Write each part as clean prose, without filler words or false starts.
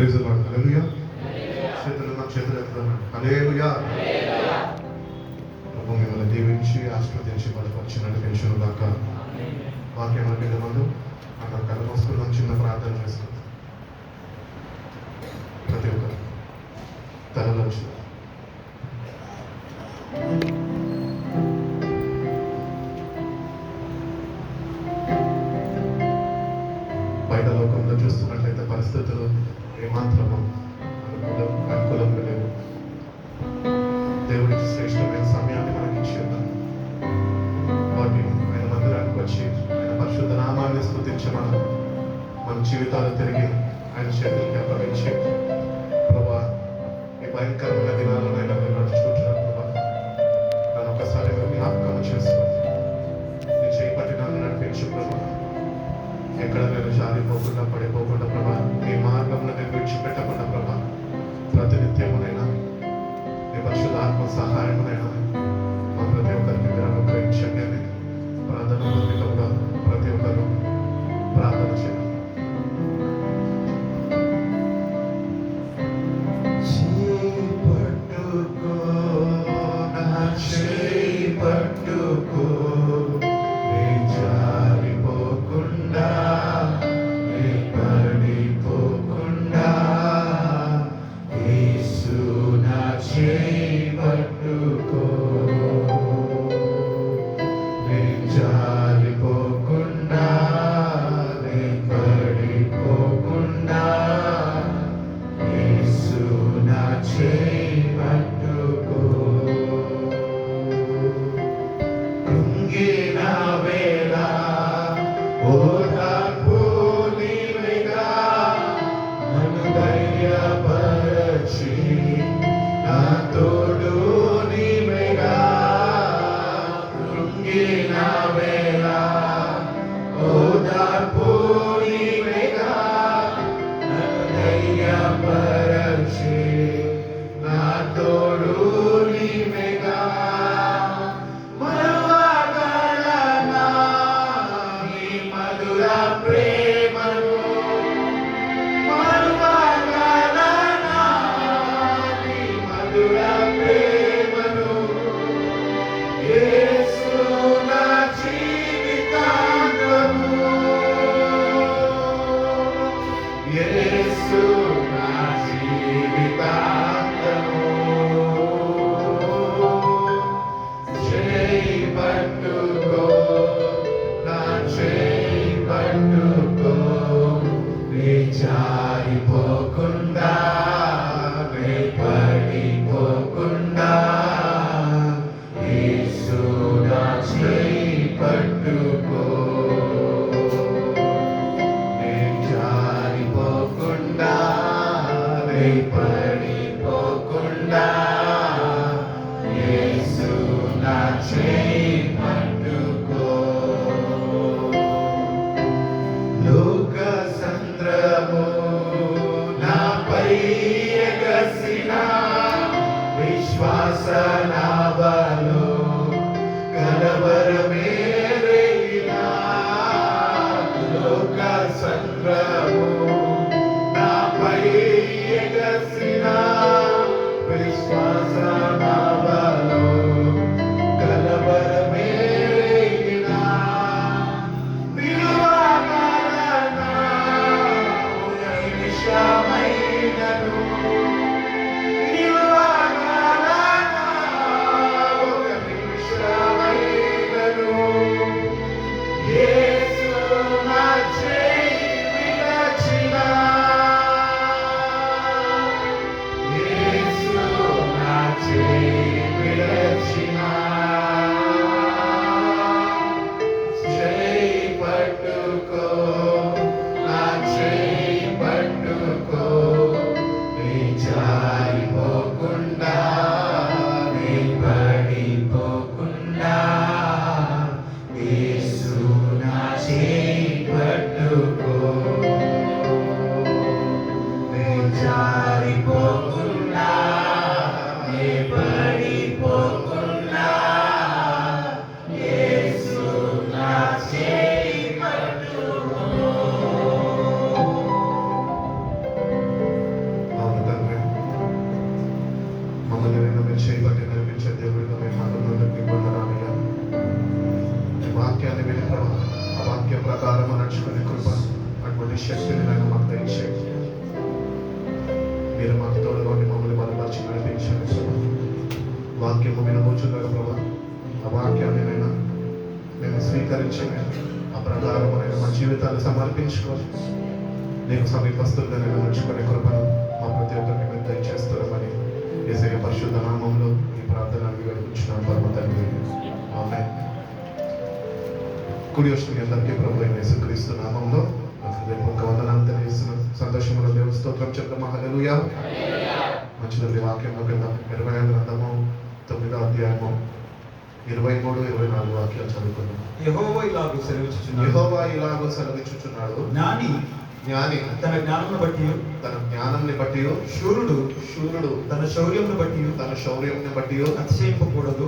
Praise the lord. హల్లెలూయా. చేతులు ఎత్తుదాం. హల్లెలూయా. ప్రభు మిమ్మల్ని దీవించి ఆశీర్వదించి బలపరిచి నడిపించును గాక. వాక్యం వినే ముందు అక్కడ కళ్ళు మూసుకున్నాం, చిన్న ప్రార్థన చేస్తాం. ప్రతి ఒక్కరు తలలో బయట లోకంలో చూస్తున్నట్లయితే పరిస్థితులు ఏమాత్రము అనుకూలంగా లేవు. దేవుడికి శ్రేష్టమైన సమయాన్ని మనకి ఇచ్చి ఉన్నాం. వాటి ఆయన మందిరానికి వచ్చి ఆయన పరిశుద్ధ నామాన్ని స్తుతించమని మన జీవితాలు తిరిగి ఆయన చేతులకి అప్పగించి, ప్రభా ఈ భయంకరమైన దినాలను ఆయన మీరు నడుచుకుంటున్నారు. ప్రభా నన్ను ఒకసారి మీరు జ్ఞాపకం చేసుకోండి. నీ చేపట్టి నన్ను నడిపించు ప్రభా. ఎక్కడ నేను జారిపోకుండా పడిపోకుండా ప్రభా, నీ మార్గంలో నేను విడిచిపెట్టకుండా ప్రభా, ప్రతినిత్యమునైనా నీ పరిశుద్ధ ఆత్మ సహాయమునైనా మా ప్రతి ఒక్కరికి మీరు అనుగ్రహించండి అని ప్రార్థన పూర్వకంగా ప్రతి ఒక్కరు ప్రార్థన చేయండి. Yes, బలమైన శక్తిని నేను మాకు దయచేయండి. మీరు మాకు తోడుగా ఉండి మమ్మల్ని బలపరిచి నడిపించండి ప్రభా. వాక్యము వినబోచున్నారు ప్రభా. ఆ వాక్యాన్ని నేను స్వీకరించండి. ఆ ప్రకారం నేను మా జీవితాన్ని సమర్పించుకొని నీకు సమీపస్తులుగా నేను ఉంచుకునే కృపను మా ప్రతి ఒక్కరికి మేము దయచేస్తున్నామని యేసయ్య పరిశుద్ధ నామంలో ఈ ప్రార్థన వివరించున్నాం పరమ తండ్రి. ఆమేన్. కుడి వచ్చిన మీ అందరికీ ప్రభు అయిన యేసుక్రీస్తు నామంలో హృదయపూర్వక వందనాలు తెలియజేస్తున్నాను. సంతోషములో దేవుని స్తోత్రం చెప్తాం. హల్లెలూయా. మంచిదండి. వాక్యంలో కింద 25 గ్రంథము 9వ అధ్యాయము 23-24 వాక్యాలు చదువుకుందాం. యెహోవా ఇలాగూ సెలవిచ్చుచున్నాడు, జ్ఞాని తన జ్ఞానంని బట్టి శూరుడు తన శౌర్యంను బట్టి అతిశయింపకూడదు.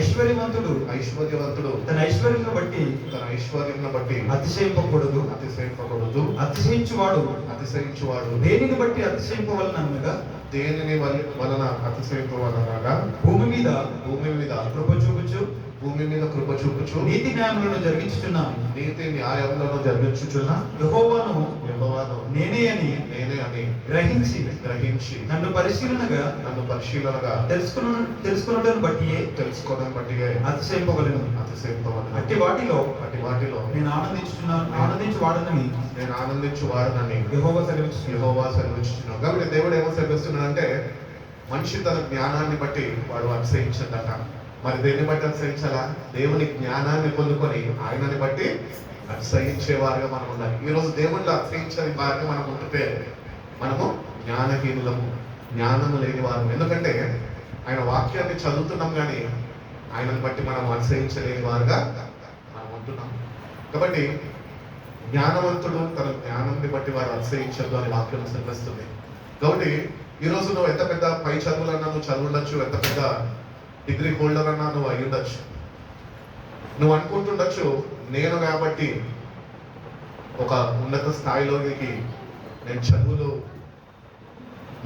ఐశ్వర్యవంతుడు తన ఐశ్వర్యంను బట్టి అతిశయింపకూడదు. అతిశయించువాడు దేనిని బట్టి అతిశయింపవలనగా భూమి మీద కృప చూపుచు నీతి న్యాయములను జరిగించుచున్న యెహోవాను నేనే అని గ్రహించి నన్ను పరిశీలనగా తెలుసుకొనుటను బట్టి అతిశయింపవలెను. అట్టి వాటిలో నేను ఆనందించువాడనని యెహోవా సెలవిచ్చుచున్నాడు. కాబట్టి దేవుడు ఏమో సెలవిస్తున్నాడంటే మనిషి తన జ్ఞానాన్ని బట్టి వాడు అతిశయించదట. మరి దేన్ని బట్టి అతిశయించాలా? దేవుని జ్ఞానాన్ని పొందుకొని ఆయనని బట్టి అతిశయించేవారుగా మనం ఉండాలి. ఈరోజు దేవుళ్ళు అతిశయించే వారిగా మనం ఉంటుంటే మనము జ్ఞానహీనులము, జ్ఞానము లేని వారు. ఎందుకంటే ఆయన వాక్యాన్ని చదువుతున్నాం కానీ ఆయనను బట్టి మనం అతిశయించలేని వారుగా మనం ఉంటున్నాం. కాబట్టి జ్ఞానవంతుడు తన జ్ఞానాన్ని బట్టి వాడు అతిశయించదు అని వాక్యం సెలవిస్తుంది. కాబట్టి ఈరోజు నువ్వు ఎంత పెద్ద పై చదువులన్నా నువ్వు చదువుండొచ్చు, ఎంత పెద్ద డిగ్రీ హోల్డర్ అన్నా నువ్వు అయి ఉండొచ్చు. నువ్వు అనుకుంటుండొచ్చు నేను కాబట్టి ఒక ఉన్నత స్థాయిలోకి నేను చదువులు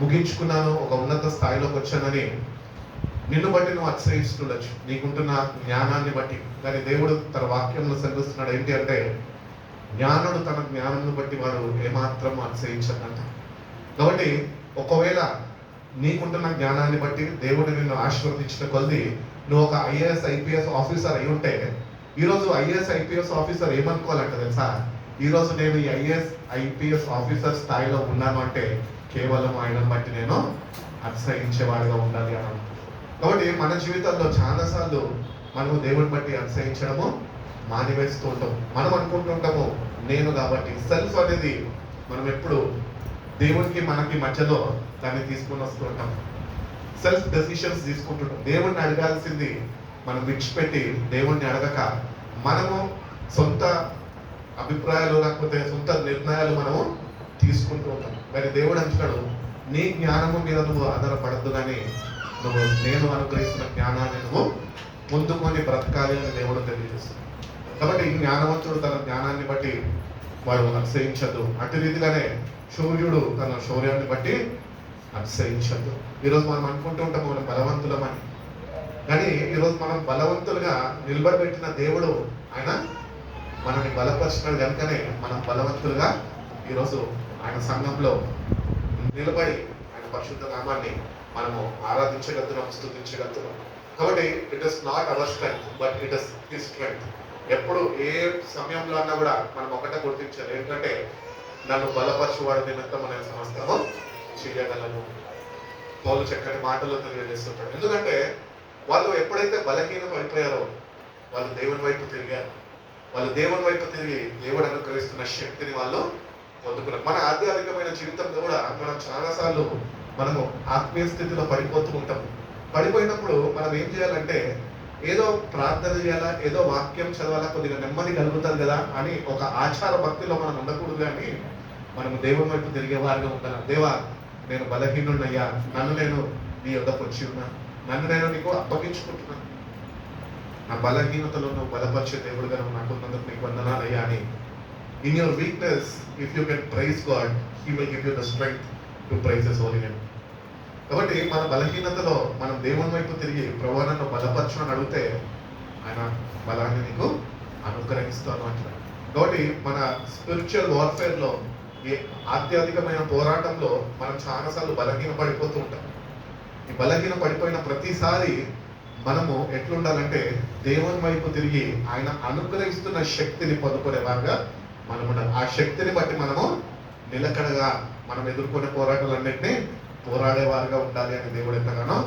ముగించుకున్నాను, ఒక ఉన్నత స్థాయిలోకి వచ్చానని నిన్ను బట్టి నువ్వు అతిశయిస్తుండొచ్చు, నీకుంటున్న జ్ఞానాన్ని బట్టి. కానీ దేవుడు తన వాక్యంలో సెలవిస్తున్నాడు ఏంటి అంటే జ్ఞానుడు తన జ్ఞానాన్ని బట్టి వాడు ఏమాత్రం అతిశయించదంట. కాబట్టి ఒకవేళ నీకుంటున్న జ్ఞానాన్ని బట్టి దేవుడు నిన్ను ఆశీర్వదించిన కొద్ది నువ్వు ఒక ఐఏఎస్ ఐపీఎస్ ఆఫీసర్ అయి ఉంటే ఈరోజు ఐఏఎస్ ఐపీఎస్ ఆఫీసర్ ఏమనుకోవాలంట తెలుసా? ఈరోజు నేను ఈ ఐఏఎస్ ఐపీఎస్ ఆఫీసర్ స్థాయిలో ఉన్నాను అంటే కేవలం ఆయనను బట్టి నేను అతిశయించేవాడిగా ఉండాలి అని. కాబట్టి మన జీవితంలో చాలాసార్లు మనము దేవుని బట్టి అతిశయించడము మానివేస్తూ ఉంటాం. మనం అనుకుంటుంటాము నేను కాబట్టి. సెల్ఫ్ అనేది మనం ఎప్పుడు దేవునికి మనకి మధ్యలో దాన్ని తీసుకొని వస్తూ ఉంటాం. సెల్ఫ్ డెసిషన్స్ తీసుకుంటుంటాం. దేవుణ్ణి అడగాల్సింది మనం విడిచిపెట్టి దేవుణ్ణి అడగక మనము సొంత అభిప్రాయాలు లేకపోతే సొంత నిర్ణయాలు మనము తీసుకుంటూ ఉంటాం. మరి దేవుడు అంటున్నాడు నీ జ్ఞానము మీద నువ్వు ఆధారపడద్దు కానీ నువ్వు నేను అనుగ్రహిస్తున్న జ్ఞానాన్ని నువ్వు ముందుకొని బ్రతకాలి అని దేవుడు తెలియజేస్తుంది. కాబట్టి జ్ఞానవంతుడు తన జ్ఞానాన్ని బట్టి వాడు అతిశయించదు. అటు రీతిగానే శౌర్యుడు తన శౌర్యాన్ని బట్టి అతిశయించదు. ఈరోజు మనం అనుకుంటూ ఉంటాం మనం బలవంతులమని, కానీ ఈరోజు మనం బలవంతులుగా నిలబడబెట్టిన దేవుడు ఆయన మనల్ని బలపరిచినాడు కనుకనే మనం బలవంతులుగా ఈరోజు ఆయన సంఘంలో నిలబడి ఆయన పరిశుద్ధ నామాన్ని మనము ఆరాధించగలుగుతున్నాం, స్తుతించగలుగుతున్నాం. కాబట్టి it is not our strength but it is his strength. ఎప్పుడు ఏ సమయంలో అన్నా కూడా మనం ఒకటే గుర్తించాలి ఏంటంటే నన్ను బలపరచువాడు నిమిత్తం అనే సమస్తము చేయగలను. పౌలు చక్కటి మాటలు తెలియజేస్తుంటాడు. ఎందుకంటే వాళ్ళు ఎప్పుడైతే బలహీన పడిపోయారో వాళ్ళు దేవుని వైపు తిరిగారు. వాళ్ళు దేవుని వైపు తిరిగి దేవుడు అనుగ్రహిస్తున్న శక్తిని వాళ్ళు పొందుకున్నారు. మన ఆధ్యాత్మికమైన జీవితంలో కూడా మనం చాలాసార్లు మనము ఆత్మీయ స్థితిలో పడిపోతూ ఉంటాం. పడిపోయినప్పుడు మనం ఏం చేయాలంటే ఏదో ప్రార్థన చేయాలా, ఏదో వాక్యం చదవాలా, కొద్దిగా నెమ్మది కలుగుతుంది కదా అని ఒక ఆచార భక్తిలో మనం ఉండకూడదు. కానీ మనం దేవుని వైపు తిరిగే వారిగా ఉండాలి. దేవా నేను బలహీనున్నయ్యా, నన్ను నేను నీ యొద్దకు వచ్చి ఉన్నా, నన్ను నేను నీకు అప్పగించుకుంటున్నాను, నా బలహీనతలో నువ్వు బలపరిచే దేవుడుగా నువ్వు నాకున్నందుకు నీకు వందనాలయ్యా అని. In your weakness if you can praise God he will give you the strength to praise his holy name. కాబట్టి మన బలహీనతలో మనం దేవుని వైపు తిరిగి ప్రభువా నన్ను బలపరచు అని అడిగితే ఆయన బలాన్ని నీకు అనుగ్రహిస్తాను అంటాడు. కాబట్టి మన స్పిరిచువల్ వార్ఫేర్లో ఈ ఆధ్యాత్మికమైన పోరాటంలో మనం చాలాసార్లు బలహీన పడిపోతూ ఉంటాం. ఈ బలహీన పడిపోయిన ప్రతిసారి మనము ఎట్లుండాలంటే దేవుని వైపు తిరిగి ఆయన అనుగ్రహిస్తున్న శక్తిని పొందుకునేవారుగా మనం ఉండాలి. ఆ శక్తిని బట్టి మనము నిలకడగా మనం ఎదుర్కొనే పోరాటాలన్నింటినీ పోరాడేవారుగా ఉండాలి అని దేవుడు ఎంతగానో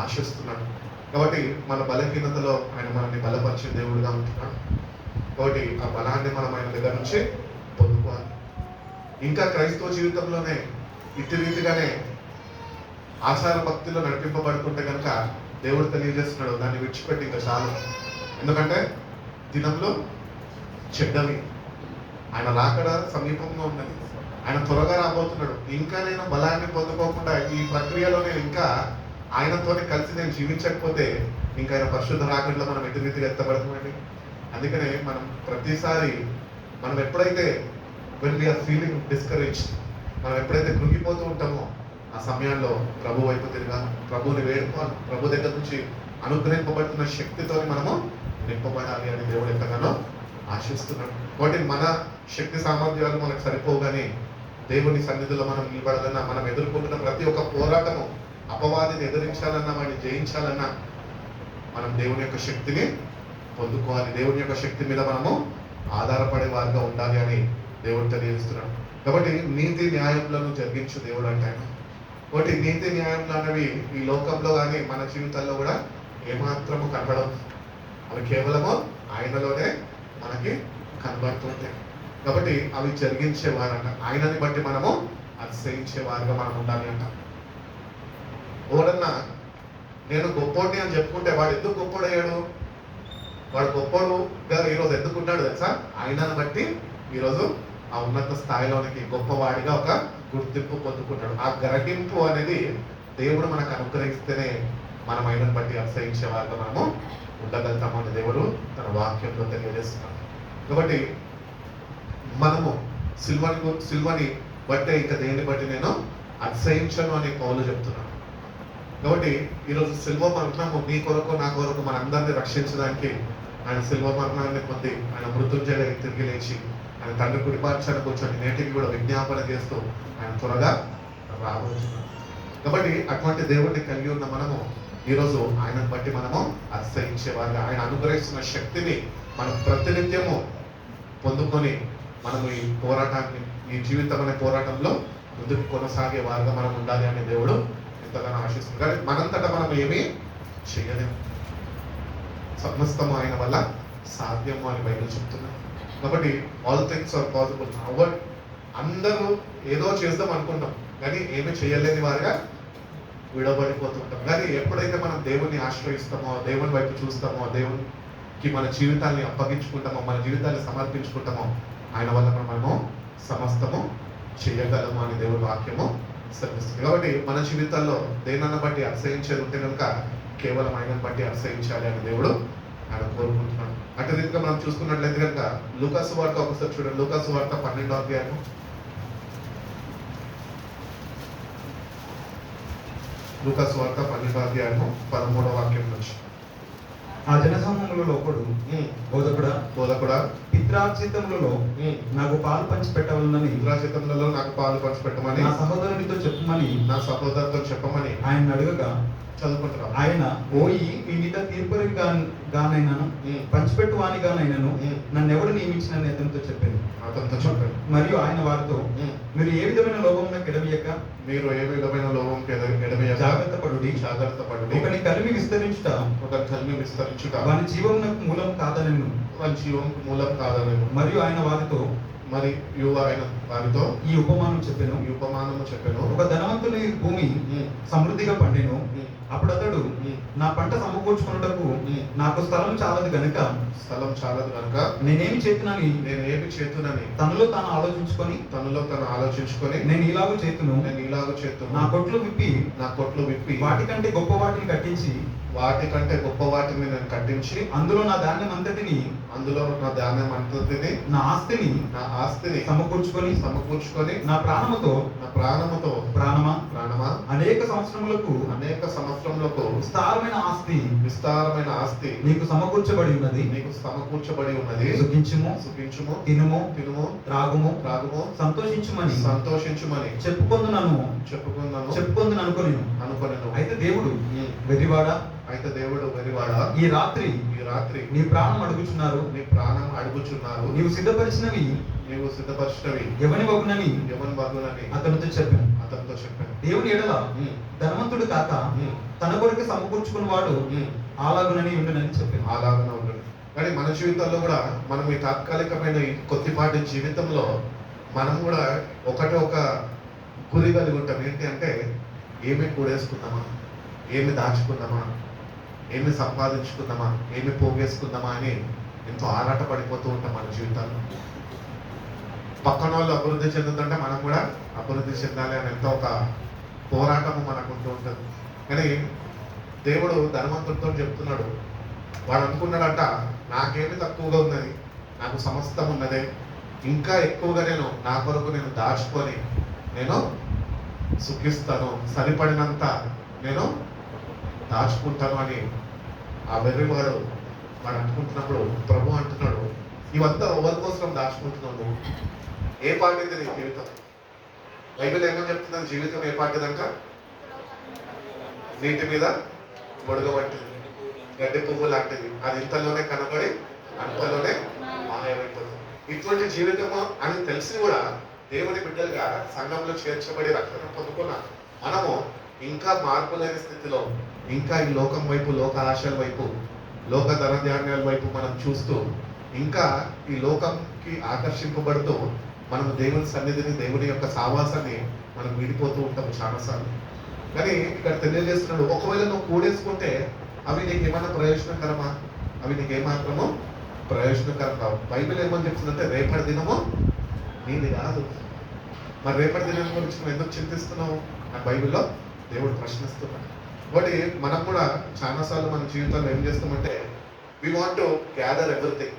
ఆశిస్తున్నాడు. కాబట్టి మన బలహీనతలో ఆయన మనల్ని బలపరిచే దేవుడిగా ఉంటున్నాడు. కాబట్టి ఆ బలాన్ని మనం ఆయన దగ్గర నుంచి పొందుకోవాలి. ఇంకా క్రైస్తవ జీవితంలోనే ఇటు రీతిగానే ఆచార భక్తిలో నడిపింపబడుతుంటే కనుక దేవుడు తెలియజేస్తున్నాడు, దాన్ని విడిచిపెట్టి ఇంకా చాలు. ఎందుకంటే దినంలో చెడ్డవి, ఆయన రాకడ సమీపంలో ఉన్నది, ఆయన త్వరగా రాబోతున్నాడు. ఇంకా నేను బలాన్ని పొందుకోకుండా ఈ ప్రక్రియలో నేను ఇంకా ఆయనతోనే కలిసి నేను జీవించకపోతే ఇంకా ఆయన పరిశుద్ధ రాకడలో మనం ఎటు రీతిగా ఎత్తబడుతున్నాండి. అందుకనే మనం ప్రతిసారి మనం ఎప్పుడైతే వెన్ వీఆర్ ఫీలింగ్ డిస్కరేజ్డ్, మనం ఎప్పుడైతే కృంగిపోతూ ఉంటామో ఆ సమయాల్లో ప్రభు వైపు తిరగాలి, ప్రభువుని వేడుకోవాలి, ప్రభు దగ్గర నుంచి అనుగ్రహింపబడుతున్న శక్తితో మనము నింపబడాలి అని దేవుడు ఎంతగానో ఆశిస్తున్నాడు. కాబట్టి మన శక్తి సామర్థ్యాలు మనకు సరిపోవు, కానీ దేవుని సన్నిధిలో మనం నిలబడాలన్నా, మనం ఎదుర్కొంటున్న ప్రతి ఒక్క పోరాటము, అపవాదిని ఎదిరించాలన్నా, వాడిని జయించాలన్నా మనం దేవుని యొక్క శక్తిని పొందుకోవాలి. దేవుని యొక్క శక్తి మీద మనము ఆధారపడే వారిగా ఉండాలి అని దేవుడు తెలియజేస్తున్నాడు. కాబట్టి నీతి న్యాయములను జరిగించు దేవుడు అంటే. కాబట్టి నీతి న్యాయములు అనేవి ఈ లోకంలో కానీ మన జీవితాల్లో కూడా ఏమాత్రము కనబడవు. అవి కేవలము ఆయనలోనే మనకి కనబడుతుంటాయి. కాబట్టి అవి జరిగించేవారంట. ఆయనని బట్టి మనము అతిశయించేవారుగా మనం ఉండాలి అంట. ఎవడన్నా నేను గొప్పోడిని అని చెప్పుకుంటే వాడు ఎందుకు గొప్పోడయ్యాడు? వాడు గొప్పోడుగా ఈరోజు ఎందుకున్నాడు తెలుసా? ఆయనను బట్టి ఈరోజు ఆ ఉన్నత స్థాయిలోనికి గొప్పవాడిగా ఒక గుర్తింపు పొందుకున్నాడు. ఆ గ్రహింపు అనేది దేవుడు మనకు అనుగ్రహిస్తేనే మనం ఆయనను బట్టి అతిశయించే వారిగా మనము ఉండగలుగుతామని దేవుడు తన వాక్యంలో తెలియజేస్తున్నాడు. కాబట్టి మనము సిల్వని బట్టే ఇంకా దేన్ని బట్టి నేను అతిశయించను అని పౌలు చెప్తున్నాను. కాబట్టి ఈరోజు సిల్వ మరణము నీ కొరకు నా కొరకు మనందరినీ రక్షించడానికి ఆయన సిల్వ మరణాన్ని పొంది ఆయన మృత్యుంజయ తిరిగి లేచి ఆయన తండ్రి కుడిపార్చాన్ని కూర్చొని నేటికి కూడా విజ్ఞాపన చేస్తూ ఆయన త్వరగా రాబోతున్నాడు. కాబట్టి అటువంటి దేవుడిని కలిగి ఉన్న మనము ఈరోజు ఆయనను బట్టి మనము అతిశయించేవారుగా, ఆయన అనుగ్రహిస్తున్న శక్తిని మనం ప్రతినిత్యము పొందుకొని మనము ఈ పోరాటాన్ని, ఈ జీవితం అనే పోరాటంలో ముందుకు కొనసాగే వారుగా మనం ఉండాలి అని దేవుడు ఎంతగానో ఆశిస్తుంది. కానీ మనంతటా మనం ఏమీ చేయలేము, సమస్తము ఆయన వల్ల సాధ్యము అని బైబిల్ చెప్తున్నాం. కాబట్టి ఆల్ థింగ్స్ ఆర్ పాసిబుల్. అందరూ ఏదో చేద్దాం అనుకుంటాం, కానీ ఏమీ చేయలేని వారుగా విడబడిపోతుంటాం. కానీ ఎప్పుడైతే మనం దేవుణ్ణి ఆశ్రయిస్తామో, దేవుని వైపు చూస్తామో, దేవునికి మన జీవితాన్ని అప్పగించుకుంటామో, మన జీవితాన్ని సమర్పించుకుంటామో, ఆయన వల్ల మనము సమస్తము చేయగలము అని దేవుడి వాక్యము సెలవిస్తుంది. కాబట్టి మన జీవితాల్లో దేనన్న బట్టి అతిశయించేది ఉంటే కనుక కేవలం ఆయనను బట్టి అతిశయించాలి అని దేవుడు ఆయన కోరుకుంటున్నాడు. అటు రీతిగా మనం చూసుకున్నట్లయితే కనుక లూకాసు వార్త ఒకసారి చూడండి. లూకాసు వార్త 12వ అధ్యాయము. లూకాసు వార్త 12వ అధ్యాయము 13వ వాక్యం నుంచి. ఆ జనసమూహములలో ఒకడు బోధకుడా పిత్రార్జితములలో నాకు పాలు పంచి పెట్టవలనని, పిత్రార్జితములలో నాకు పాలు పంచి పెట్టమని నా సహోదరునితో సహోదరుతో చెప్పమని ఆయన అడగగా చదువుకుంటున్నాం. ఆయన పోయి మీ మీద తీర్పరి గానైనాను పంచిపెట్టు వానిగానైనాను నన్ను ఎవడు నియమించిన అతనితో చెప్పాను. మరియు ఆయన వారితో మీరు ఏ విధమైన లోభంలోకి ఎడమియక జాగ్రత్త పడుడి. ఒకని కలిమి విస్తరించుట వాని జీవమునకు మూలం కాదనెను. మరియు ఆయన వారితో ఈ ఉపమానం చెప్పాను. ఒక ధనవంతుని భూమి సమృద్ధిగా పండెను. అప్పుడు అతడు నా పంట సమకూర్చుకున్నటకు నాకు స్థలం చాలదు గనుక నేనేమి చేతునని తనలో తాను ఆలోచించుకొని నేను ఇలాగ చేతును. నా కొట్లు విప్పి వాటికంటే గొప్ప వాటిని కట్టించి వాటికంటే గొప్ప వాటిని నేను కట్టించి అందులో నా ధాన్యం అంతటిని, అందులో నా ధాన్యం అంతటిని, నా ఆస్తిని నా ఆస్తిని సమకూర్చుకొని నా ప్రాణముతో ప్రాణమా అనేక సంవత్సరములకు విస్తారమైన ఆస్తి నీకు సమకూర్చబడి ఉన్నది. సుఖించుము, తినుము, త్రాగుము, సంతోషించుమని చెప్పుకొందునను అనుకొనెను. అయితే దేవుడు వెర్రివాడా, ఈ రాత్రి నీ ప్రాణం అడుగుచున్నారు, నీవు సిద్ధపరిచినవి ఎవని వగునని అతనితో చెప్పాను. దేవుని ఎడల ధనవంతుడు కాక తన కొరకు సమకూర్చుకున్నవాడు అలాగునని ఉండునని చెప్పాను. కానీ మన జీవితాల్లో కూడా మనం ఈ తాత్కాలికమైన ఈ కొద్దిపాటి జీవితంలో మనం కూడా ఒక గురి కలిగి ఉంటాం. ఏంటి అంటే ఏమి కూడేసుకుందామా, ఏమి దాచుకుందామా, ఏమి సంపాదించుకుందామా, ఏమి పోగేసుకుందామా అని ఎంతో ఆరాట పడిపోతూ ఉంటాం మన జీవితాల్లో. పక్కన వాళ్ళు అభివృద్ధి చెందుతుంటే మనం కూడా అభివృద్ధి చెందాలి అని ఎంతో ఒక పోరాటము మనకు ఉంటూ ఉంటుంది. కానీ దేవుడు ధనవంతుడితో చెప్తున్నాడు, వాడు అనుకున్నాడంట నాకేమి తక్కువగా ఉన్నది, నాకు సమస్తం ఉన్నదే, ఇంకా ఎక్కువగా నా కొరకు నేను దాచుకొని నేను సుఖిస్తాను, సరిపడినంత నేను దాచుకుంటాను అని ఆ వెర్రివాడు వాడు అనుకుంటున్నప్పుడు ప్రభు అంటున్నాడు, ఇవంతా ఎవరి కోసం దాచుకుంటున్నావు నువ్వు? ఏ పాటిది నీ జీవితం? బైబిల్ ఏమని చెప్తున్నది? జీవితం ఏ పాటిదంట? నీటి మీద గొడుగు వంటిది, గడ్డి పువ్వు లాంటిది, అది ఇంతలోనే కనబడి అంతలోనే మాయమైపోతుంది. ఇటువంటి జీవితము అని తెలిసి కూడా దేవుని బిడ్డలుగా సంఘంలో చేర్చబడి రక్షణ పొందుకున్న మనము ఇంకా మార్పు లేని స్థితిలో, ఇంకా ఈ లోకం వైపు, లోక ఆశల వైపు, లోక ధనధాన్యాల వైపు మనం చూస్తూ, ఇంకా ఈ లోకంకి ఆకర్షింపబడుతూ మనము దేవుని సన్నిధిని, దేవుని యొక్క సావాసాన్ని మనం విడిపోతూ ఉంటాము చాలాసార్లు. కానీ ఇక్కడ తెలియజేస్తున్నాడు, ఒకవేళ నువ్వు కూడేసుకుంటే అవి నీకు ఏమైనా ప్రయోజనకరమా? అవి నీకు ఏమాత్రమో ప్రయోజనకరం కావు. బైబిల్ ఏమని చెప్తుందంటే రేపటి దినము నీది కాదు. మరి రేపటి దినం గురించి నువ్వు ఎందుకు చింతిస్తున్నావు ఆ బైబిల్లో దేవుడు ప్రశ్నిస్తున్నాడు. కాబట్టి మనం కూడా చాలాసార్లు మన జీవితంలో ఏం చేస్తామంటే we want to gather everything.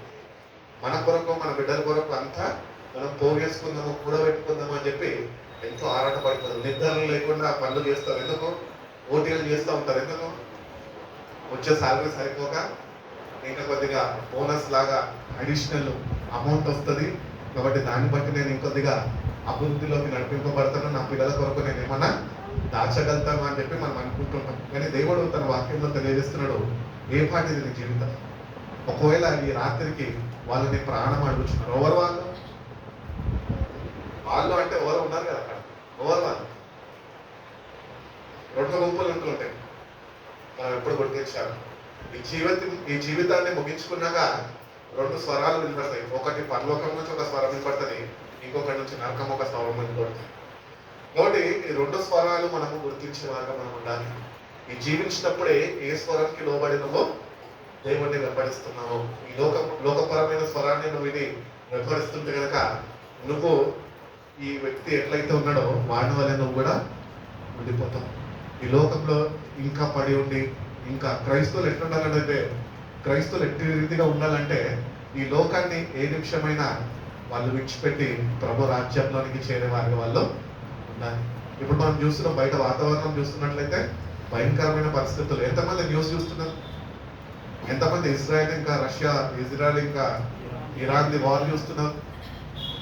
మన కొరకు, మన బిడ్డల కొరకు అంతా మనం పోగేసుకుందాము, కూడబెట్టుకుందాము అని చెప్పి ఎంతో ఆరాట పడిపోతాం. నిద్రలు లేకుండా పనులు చేస్తారు. ఎందుకు? ఓటీలు చేస్తూ ఉంటారు. ఎందుకు? వచ్చే శాలరీ సరిపోక ఇంకా కొద్దిగా బోనస్ లాగా అడిషనల్ అమౌంట్ వస్తుంది కాబట్టి దాన్ని బట్టి నేను ఇంకొద్దిగా అభివృద్ధిలోకి నడిపింపబడతాను, నా పిల్లల కొరకు నేను ఏమన్నా దాచగలుగుతాను అని చెప్పి మనం అనుకుంటుంటాం. కానీ దేవుడు తన వాక్యంలో తెలియజేస్తున్నాడు, ఏ పాటిది నీ జీవితం? ఒకవేళ ఈ రాత్రికి వాళ్ళని ప్రాణం అడుగుతున్నారు. ఎవరు వాళ్ళు? వాళ్ళు అంటే ఎవరు ఉన్నారు కదా అక్కడ. ఎవరు వాళ్ళు? రెండు గుంపులు ఉంటుంటాయి. మనం ఎప్పుడు గుర్తించాలి, ఈ జీవితాన్ని ముగించుకున్నాక రెండు స్వరాలు వినపడతాయి. ఒకటి పరలోకం నుంచి ఒక స్వరం వినపడుతుంది, ఇంకొకటి నుంచి నరకం ఒక స్వరం వినపడుతుంది. కాబట్టి ఈ రెండు స్వరాలు మనము గుర్తించే వారుగా మనం ఉండాలి. ఈ జీవించినప్పుడే ఏ స్వరానికి లోబడినవో దేవుణ్ణి వెంబడిస్తున్నావు. ఈ లోకపరమైన స్వరాన్ని నువ్వు ఇది వెంబడిస్తుంటే కనుక నువ్వు ఈ వ్యక్తి ఎట్లయితే ఉన్నాడో వాడి వల్ల నువ్వు కూడా ఉండిపోతావు. ఈ లోకంలో ఇంకా పడి ఉండి, ఇంకా క్రైస్తవులు ఎట్లుండాలంటే, క్రైస్తవులు ఎట్టి రీతిగా ఉండాలంటే ఈ లోకాన్ని ఏ నిమిషమైనా వాళ్ళు విడిచిపెట్టి ప్రభు రాజ్యంలోనికి చేరే వారి వాళ్ళు ఉండాలి. ఇప్పుడు మనం చూస్తున్నాం, బయట వాతావరణం చూస్తున్నట్లయితే భయంకరమైన పరిస్థితులు. ఎంతమంది న్యూస్ చూస్తున్నారు? ఎంతమంది ఇజ్రాయెల్ ఇంకా రష్యా, ఇజ్రాయెల్ ఇంకా ఇరాన్ది వార్ చూస్తున్నారు?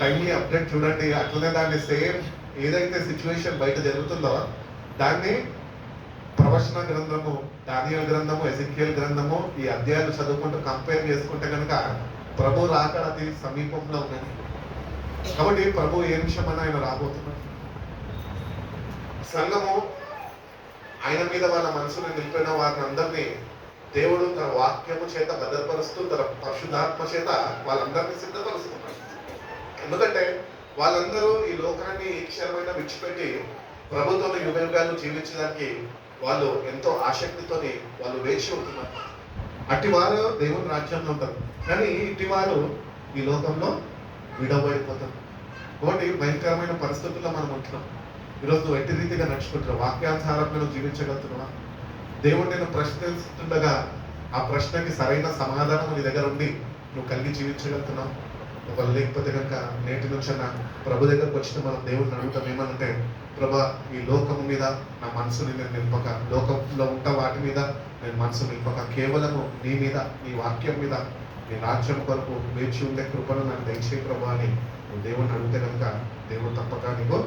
టైమ్లీ అప్డేట్ చూడండి. అట్లనే దాన్ని సేమ్ ఏదైతే సిచ్యువేషన్ బయట జరుగుతుందో దాన్ని ప్రవచన గ్రంథము, దానియేలు గ్రంథము, ఎజెకియేలు గ్రంథము, ఈ అధ్యాయాలు చదువుకుంటూ కంపేర్ చేసుకుంటే కనుక ప్రభు రాకడ అతి సమీపంలో ఉన్నది. కాబట్టి ప్రభు ఏ నిమిషమన్నా ఆయన రాబోతున్నాడు. సంఘము ఆయన మీద వాళ్ళ మనసును నిలిపిన వారిని అందరినీ దేవుడు తన వాక్యము చేత భద్రపరుస్తూ, తన పరిశుద్ధాత్మ చేత వాళ్ళందరినీ సిద్ధపరుస్తున్నాడు. ఎందుకంటే వాళ్ళందరూ ఈ లోకాన్ని ఈ క్షణమైన విడిచిపెట్టి ప్రభుత్వం యుగయుగాలు జీవించడానికి వాళ్ళు ఎంతో ఆసక్తితోని వాళ్ళు వేచి ఉంటున్నారు. అట్టివారు దేవుని రాజ్యంలో ఉంటారు, కానీ ఇట్టివారు ఈ లోకంలో విడవబడిపోతారు. కాబట్టి భయంకరమైన పరిస్థితుల్లో మనం ఉంటున్నాం. ఈరోజు నువ్వు ఎట్టి రీతిగా నడుచుకుంటున్నావు? వాక్యానుసారంగా నువ్వు జీవించగలుగుతున్నావా? దేవుడు నేను ప్రశ్నిస్తుండగా ఆ ప్రశ్నకి సరైన సమాధానం నీ దగ్గర ఉండి నువ్వు కలిగి జీవించగలుగుతున్నావు. ఒకవేళ లేకపోతే కనుక నేటి నుంచి ప్రభు దగ్గరకు వచ్చిన మనం దేవుడిని అడుగుతాం ఏమనంటే, ప్రభా ఈ లోకము మీద నా మనసుని నేను నింపక, లోకంలో ఉంట వాటి మీద నేను మనసు నింపక, కేవలము నీ మీద, నీ వాక్యం మీద, నీ రాజ్యం కొరకు వేచి ఉండే కృపను నాకు దయచేయి ప్రభా అని నువ్వు దేవుడిని అడిగితే కనుక దేవుడు తప్పక నీకు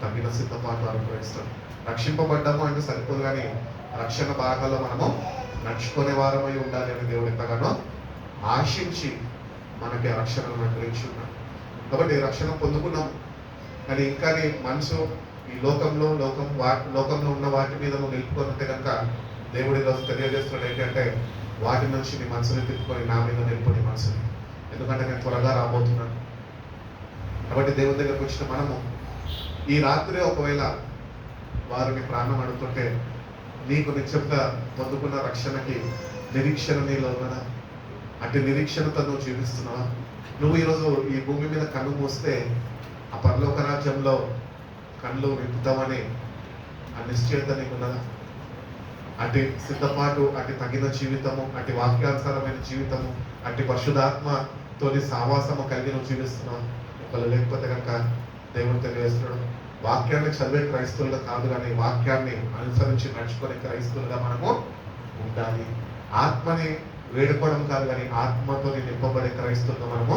తగిన సిద్ధపాటు అనుగ్రహిస్తాడు. రక్షింపబడ్డాము అంటే సరిపోదు, కానీ రక్షణ భాగాల్లో మనము నడుచుకునే వారమై ఉండాలి అని దేవుడు ఎంతగానో ఆశించి మనకి రక్షణను అనుగ్రహించి ఉన్నాడు. కాబట్టి రక్షణ పొందుకున్నాం, కానీ ఇంకా నీ మనసు ఈ లోకంలో లోకంలో ఉన్న వాటి మీద నువ్వు నిలుపుకొని ఉంటే కనుక దేవుడు ఈరోజు తెలియజేస్తున్నాడు ఏంటంటే, వాటి నుంచి నీ మనసుని తిప్పుకొని నా మీద నిలుపు నీ మనసుని, ఎందుకంటే నేను త్వరగా రాబోతున్నాను. కాబట్టి దేవుని దగ్గరకు వచ్చిన మనము ఈ రాత్రి ఒకవేళ వారిని ప్రాణం అడుగుతుంటే నీకు నిశ్శబ్ద పొందుకున్న రక్షణకి నిరీక్షణ నీలో ఉన్నదా? అటు నిరీక్షణతో నువ్వు జీవిస్తున్నావా? నువ్వు ఈరోజు ఈ భూమి మీద కన్ను మూస్తే ఆ పరలోక రాజ్యంలో కళ్ళు విప్పుతామని ఆ నిశ్చయత నీకున్నదా? అటు సిద్ధపాటు, అటు తగిన జీవితము, అటు వాక్యానుసారమైన జీవితము, అటు పరిశుద్ధాత్మతోని సావాసము కలిగి నువ్వు జీవిస్తున్నావు. ఒకళ్ళు లేకపోతే కనుక దేవుడు తెలియజేస్తున్నాడు, వాక్యాన్ని చదివే క్రైస్తవులుగా కాదు, కానీ వాక్యాన్ని అనుసరించి నడుచుకునే క్రైస్తవులుగా మనము ఉండాలి. ఆత్మని వేడుకోవడం కాదు, కానీ ఆత్మతో నింపబడే క్రైస్తవులుగా మనము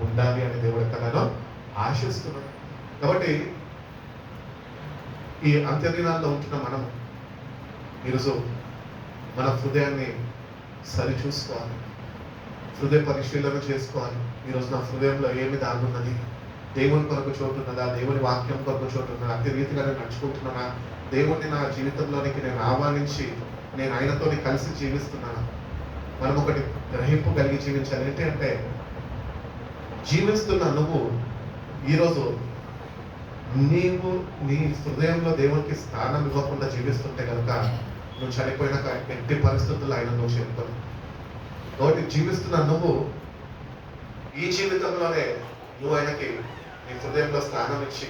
ఉండాలి అని దేవుడు ఎంతగానో ఆశిస్తున్నాడు. కాబట్టి ఈ అంత్యదినాల్లో ఉంటున్న మనం ఈరోజు మన హృదయాన్ని సరి చూసుకోవాలి, హృదయ పరిశీలన చేసుకోవాలి. ఈరోజు నా హృదయంలో ఏమి దాగున్నది? దేవుని కొరకు చోటున్నదా? దేవుని వాక్యం కొరకు చోటున్నదా? అతి రీతిగా నేను నడుచుకుంటున్నానా? దేవుణ్ణి నా జీవితంలోనికి నేను ఆహ్వానించి నేను ఆయనతో కలిసి జీవిస్తున్నానా? మనం ఒకటి గ్రహింపు కలిగి జీవించాలి. ఏంటి అంటే, జీవిస్తున్న నువ్వు ఈరోజు నీవు నీ హృదయంలో దేవునికి స్థానం ఇవ్వకుండా జీవిస్తుంటే కనుక నువ్వు చనిపోయినాక ఎట్టి పరిస్థితుల్లో ఆయన నువ్వు చెప్తావు. కాబట్టి జీవిస్తున్న నువ్వు ఈ జీవితంలోనే నువ్వు ఆయనకి నీ హృదయంలో స్థానం ఇచ్చి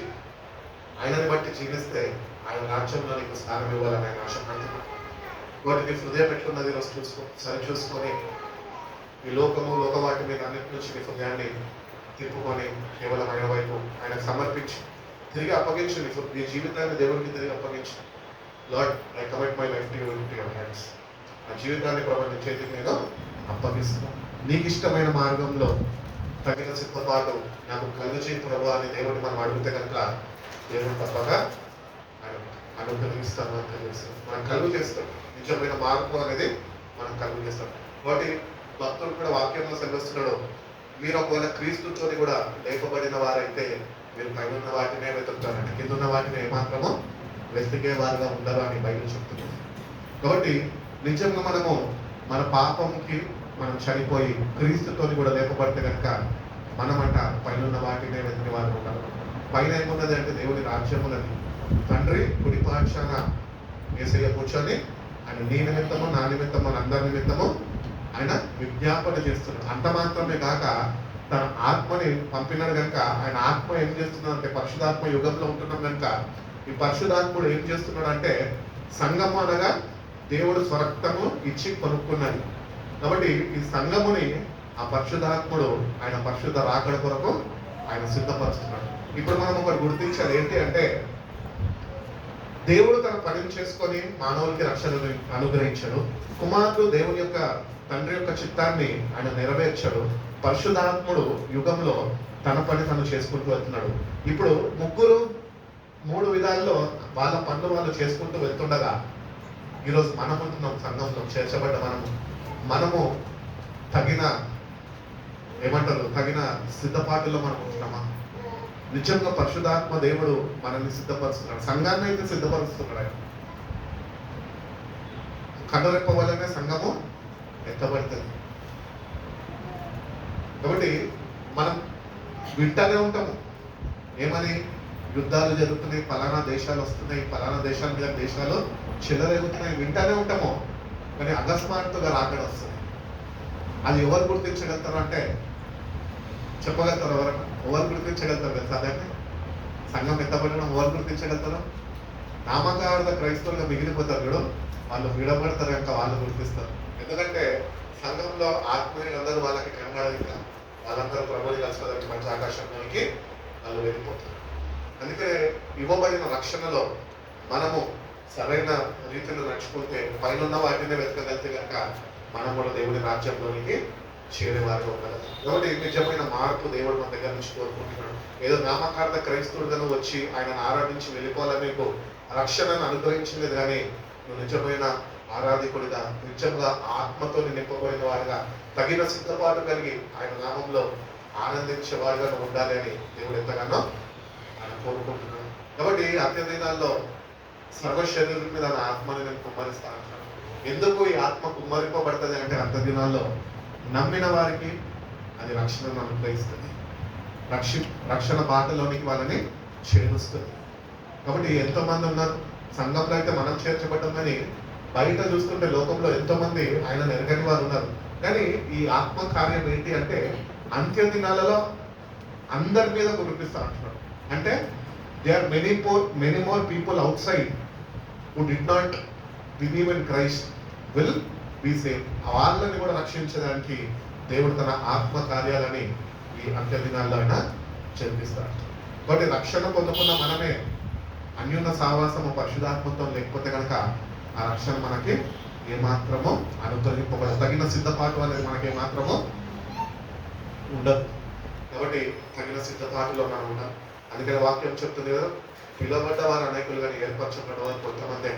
ఆయనని బట్టి జీవిస్తే ఆయన రాజ్యంలో నీకు స్థానం ఇవ్వాలని ఆయన ఆశపడుతున్నాడు. కాబట్టి నీ హృదయం ఎట్లున్నది ఈరోజు సరి చూసుకొని ఈ లోకవాటి మీద అన్నిటి నుంచి నీ హృదయాన్ని తిప్పుకొని కేవలం ఆయన వైపు ఆయనకు సమర్పించి తిరిగి అప్పగించు. నీ జీవితాన్ని దేవునికి తిరిగి అప్పగించు. Lord, I commit my life to your hands. నా జీవితాన్ని ప్రభు నీ చేతికి నేను అప్పగిస్తున్నాను. నీకు ఇష్టమైన మార్గంలో తగిన సిద్ధపాటు నాకు కలుగు చేయి ప్రభు అని దేవుడిని మనం అడిగితే కనుక దేవుడు తప్పక అనుగ్రహిస్తాను అని తెలియజేస్తాం. మనం కలుగు చేస్తాం. నిజమైన మార్పు అనేది మనం కలుగు చేస్తాం. కాబట్టి భక్తులు కూడా వాక్యంలో సెలవిస్తున్నాడు, మీరు ఒకవేళ క్రీస్తుతో కూడా లేపబడిన వారైతే మీరు పైన ఉన్న వాటినే వెతుకుతారంటే కింద ఉన్న వాటిని ఏమాత్రమో వెతికే వారుగా ఉండరు అని బైబిల్ చెప్తుంది. కాబట్టి నిజంగా మనము మన పాపంకి మనం చనిపోయి క్రీస్తుతో కూడా లేపబడితే కనుక మనమంట పైన ఉన్న వాటినే వెతికే వారు ఉంటారు. పైన ఏమున్నది అంటే దేవుని రాజ్యములని తండ్రి కుడి పాఠశాల యేసయ్య కూర్చొని ఆయన నీ నిమిత్తము నా నిమిత్తము అందరి నిమిత్తము ఆయన విజ్ఞాపన చేస్తున్నాడు. అంత మాత్రమే కాక తన ఆత్మని పంపినాడు కనుక ఆయన ఆత్మ ఏం చేస్తున్నాడు అంటే, పరిశుధాత్మ యుగంలో ఉంటున్నాం కనుక ఈ పరిశుధాత్ముడు ఏం చేస్తున్నాడు అంటే, సంఘము అనగా దేవుడు స్వరక్తము ఇచ్చి కొనుక్కున్నది. కాబట్టి ఈ సంఘముని ఆ పరిశుధాత్ముడు ఆయన పరిశుద్ధ రాకడ కొరకు ఆయన సిద్ధపరుస్తున్నాడు. ఇప్పుడు మనం ఒకటి గుర్తించాలి. ఏంటి అంటే, దేవుడు తన పనిని చేసుకొని మానవులకి రక్షణ అనుగ్రహించాడు. కుమారుడు దేవుని యొక్క తండ్రి యొక్క చిత్తాన్ని ఆయన నెరవేర్చాడు. పరిశుధాత్ముడు యుగంలో తన పని తను చేసుకుంటూ వెళ్తున్నాడు. ఇప్పుడు ముగ్గురు మూడు విధాల్లో వాళ్ళ పనులు వాళ్ళు చేసుకుంటూ వెళ్తుండగా ఈరోజు మనం ఉంటున్నాం సంఘంలో చేర్చబడ్డ మనము తగిన సిద్ధపాటులో మనం ఉంటున్నామా? నిజంగా పరిశుధాత్మ దేవుడు మనల్ని సిద్ధపరుస్తున్నాడు. సంఘాన్ని అయితే సిద్ధపరుస్తున్నాడు ఆయన. కన్నురెప్ప వల్లనే సంఘము ఎత్తబడుతుంది. కాబట్టి మనం వింటానే ఉంటాము, ఏమని యుద్ధాలు జరుగుతున్నాయి, పలానా దేశాలు వస్తున్నాయి, పలానా దేశాల మీద దేశాలు చెలరేగుతున్నాయి, వింటానే ఉంటాము. కానీ అకస్మాత్తుగా రాకడ వస్తుంది. అది ఎవరు గుర్తించగలుగుతారు అంటే, చెప్పగలుగుతారు? ఎవరు గుర్తించగలుగుతారు కదా? సాధారణ సంఘం ఎత్తబడడం ఎవరు గుర్తించగలుగుతారు? నామకార్థ క్రైస్తవులుగా మిగిలిపోతారు చూడు, వాళ్ళు విడబడతారు కనుక వాళ్ళు గుర్తిస్తారు. ఎందుకంటే సంఘంలో ఆత్మీయులందరూ వాళ్ళకి కనబడదు, ఇంకా వాళ్ళందరూ ప్రభుని కలుసుకోవడానికి మంచి ఆకాశంలోనికి వాళ్ళు వెళ్ళిపోతారు. అందుకే ఇవ్వబడిన రక్షణలో మనము సరైన రీతిలో నడుచుకుంటే పైన వాటిని వెతకగలిగితే కనుక మనం కూడా దేవుడి రాజ్యంలోనికి చేరేవారిగా ఉండగలం. కాబట్టి నిజమైన మార్పు దేవుడు మన దగ్గర నుంచి కోరుకుంటున్నాడు. ఏదో నామకార్థ క్రైస్తవుడుగాను వచ్చి ఆయనను ఆరాధించి వెళ్ళిపోవాలని మీకు రక్షణను అనుగ్రహించలేదు, కానీ నువ్వు నిజమైన ఆరాధికుడిగా, నిజంగా ఆత్మతో నింపబడిన వారిగా, తగిన సిద్ధపాటు కలిగి ఆయన నామంలో ఆనందించే వారిగా నువ్వు ఉండాలి అని దేవుడు ఎంతగానో ఆయన కోరుకుంటున్నాడు. కాబట్టి అంత్య దినాల్లో సర్వ శరీరం మీద నా ఆత్మని నేను కుమ్మరిస్తాను. ఎందుకు ఈ ఆత్మ కుమ్మరింపబడుతుంది అంటే అంత్య దినాల్లో నమ్మిన వారికి అది రక్షణను అనుగ్రహిస్తుంది, రక్షణ బాటలోనికి వాళ్ళని చేరుస్తుంది. కాబట్టి ఎంతో మంది ఉన్నారు సంఘంలో, అయితే మనం చేర్చబడ్డం, కానీ బయట చూస్తుంటే లోకంలో ఎంతో మంది ఆయన ఎరగని వారు ఉన్నారు. కానీ ఈ ఆత్మ కార్యం ఏంటి అంటే అంత్య దినాలలో అందరి మీద కురిపిస్తా అంటున్నాడు. అంటే they are many more people outside who did not believe in Christ will be save. వాళ్ళని కూడా రక్షించడానికి దేవుడు తన ఆత్మ కార్యాలని ఈ అంత్య దినాల్లో ఆయన జరిపిస్తాడు. కాబట్టి రక్షణ పొందుకున్న మనమే అన్యున్న సావాసము పరిశుధాత్మతో లేకపోతే కనుక ఆ రక్షణ మనకి ఏమాత్రమో అనుగ్రహింపబడదు, తగిన సిద్ధపాటు అనేది మనకి ఏమాత్రమో ఉండదు. కాబట్టి తగిన సిద్ధపాటులో మనం ఉండాలి. అందుకని వాక్యం చెప్తుంది కదా, పిలువబడ్డ వారు అనేకులు కానీ ఏర్పరచబడ్డ వారు కొంతమంది.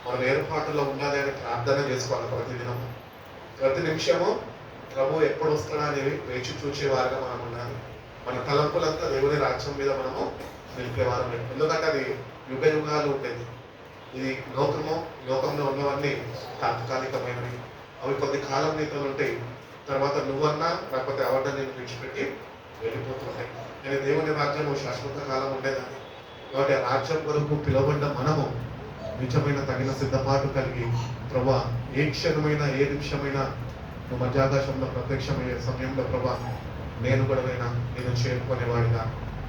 మనం ఏర్పాటులో ఉండాలి అని ప్రార్థన చేసుకోవాలి ప్రతిదినము, ప్రతి నిమిషము ప్రభు ఎప్పుడు వస్తాడా అని వేచి చూచేవారుగా మనం ఉండాలి. మన తలంపులంతా దేవుని రాజ్యం మీద మనము నిలిపేవారు. ఎందుకంటే అది యుగ యుగాలు ఉండేది. ఇది లోకంలో ఉన్నవన్నీ తాత్కాలికమైనవి, అవి కొద్ది కాలం నీతో ఉంటాయి, తర్వాత నువ్వన్నా లేకపోతే ఎవరిని నేను విడిచిపెట్టి వెళ్ళిపోతుంటాయి. నేను దేవుని రాజ్యం శాశ్వత కాలం ఉండేదాన్ని. కాబట్టి ఆ రాజ్యం కొరకు పిలువబడ్డ మనము నిజమైన తగిన సిద్ధపాటు కలిగి, ప్రభా ఏ క్షణమైనా ఏ నిమిషమైనా నువ్వు మధ్యాకాశంలో ప్రత్యక్షమయ్యే సమయంలో ప్రభా నేను కూడా నేను చేరుకునేవాడిగా,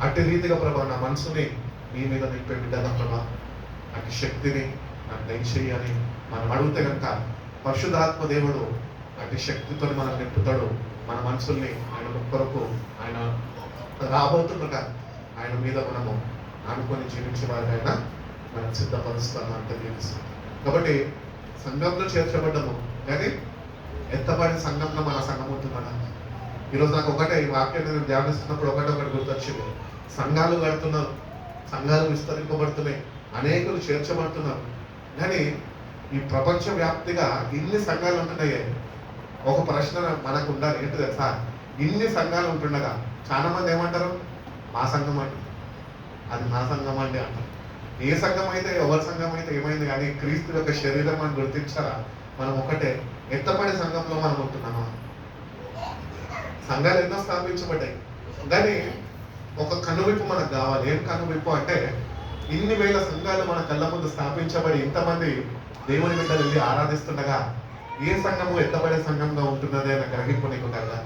అట్టి రీతిగా ప్రభా నా మనసుని మీ మీద నింపే బిడ్డగా ప్రభా అటు శక్తిని నాకు దయచేయి అని మనం అడిగితే కనుక పరిశుద్ధాత్మ దేవుడు అటు శక్తితో మనం నింపుతాడు. మన మనసుల్ని ఆయన కొరకు ఆయన రాబోతుండగా ఆయన మీద మనము ఆనుకొని జీవించే వారికైనా మనం సిద్ధపరుస్తాము అంటే తెలుస్తుంది. కాబట్టి సంఘంలో చేర్చబడ్డము, కానీ ఎత్తబడి సంఘంలో మన సంఘం ఉంటున్నాడా? ఈరోజు నాకు ఒకటే ఈ వాక్యాన్ని నేను ధ్యానిస్తున్నప్పుడు ఒకటి గుర్తొచ్చింది. సంఘాలు కడుతున్నారు, సంఘాలు విస్తరింపబడుతున్నాయి, అనేకులు చేర్చబడుతున్నారు, కానీ ఈ ప్రపంచ వ్యాప్తిగా ఇన్ని సంఘాలు ఉంటున్నాయి. ఒక ప్రశ్న మనకు ఉండాలి, ఏంటి తెలుసా? ఇన్ని సంఘాలు ఉంటుండగా చాలా మంది ఏమంటారు? మా సంఘం అంటారు, అది మా సంఘం అండి అంటారు. ఏ సంఘం అయితే ఎవరి సంఘం అయితే ఏమైంది, కానీ క్రీస్తు యొక్క శరీరం మనం గుర్తించారా? మనం ఒకటే ఎత్తపడే సంఘంలో మనం ఉంటున్నాము. సంఘాలు ఎన్నో స్థాపించబడ్డాయి, కానీ ఒక కనువిప్పు మనకు కావాలి. ఏం కనువిప్పు అంటే ఇన్ని వేల సంఘాలు మన కళ్ళ ముందు స్థాపించబడి ఇంతమంది దేవుని బిడ్డలు వెళ్ళి ఆరాధిస్తుండగా ఏ సంఘము ఎత్తబడే సంఘంగా ఉంటున్నది అనే గ్రహింపు నీకు కదా.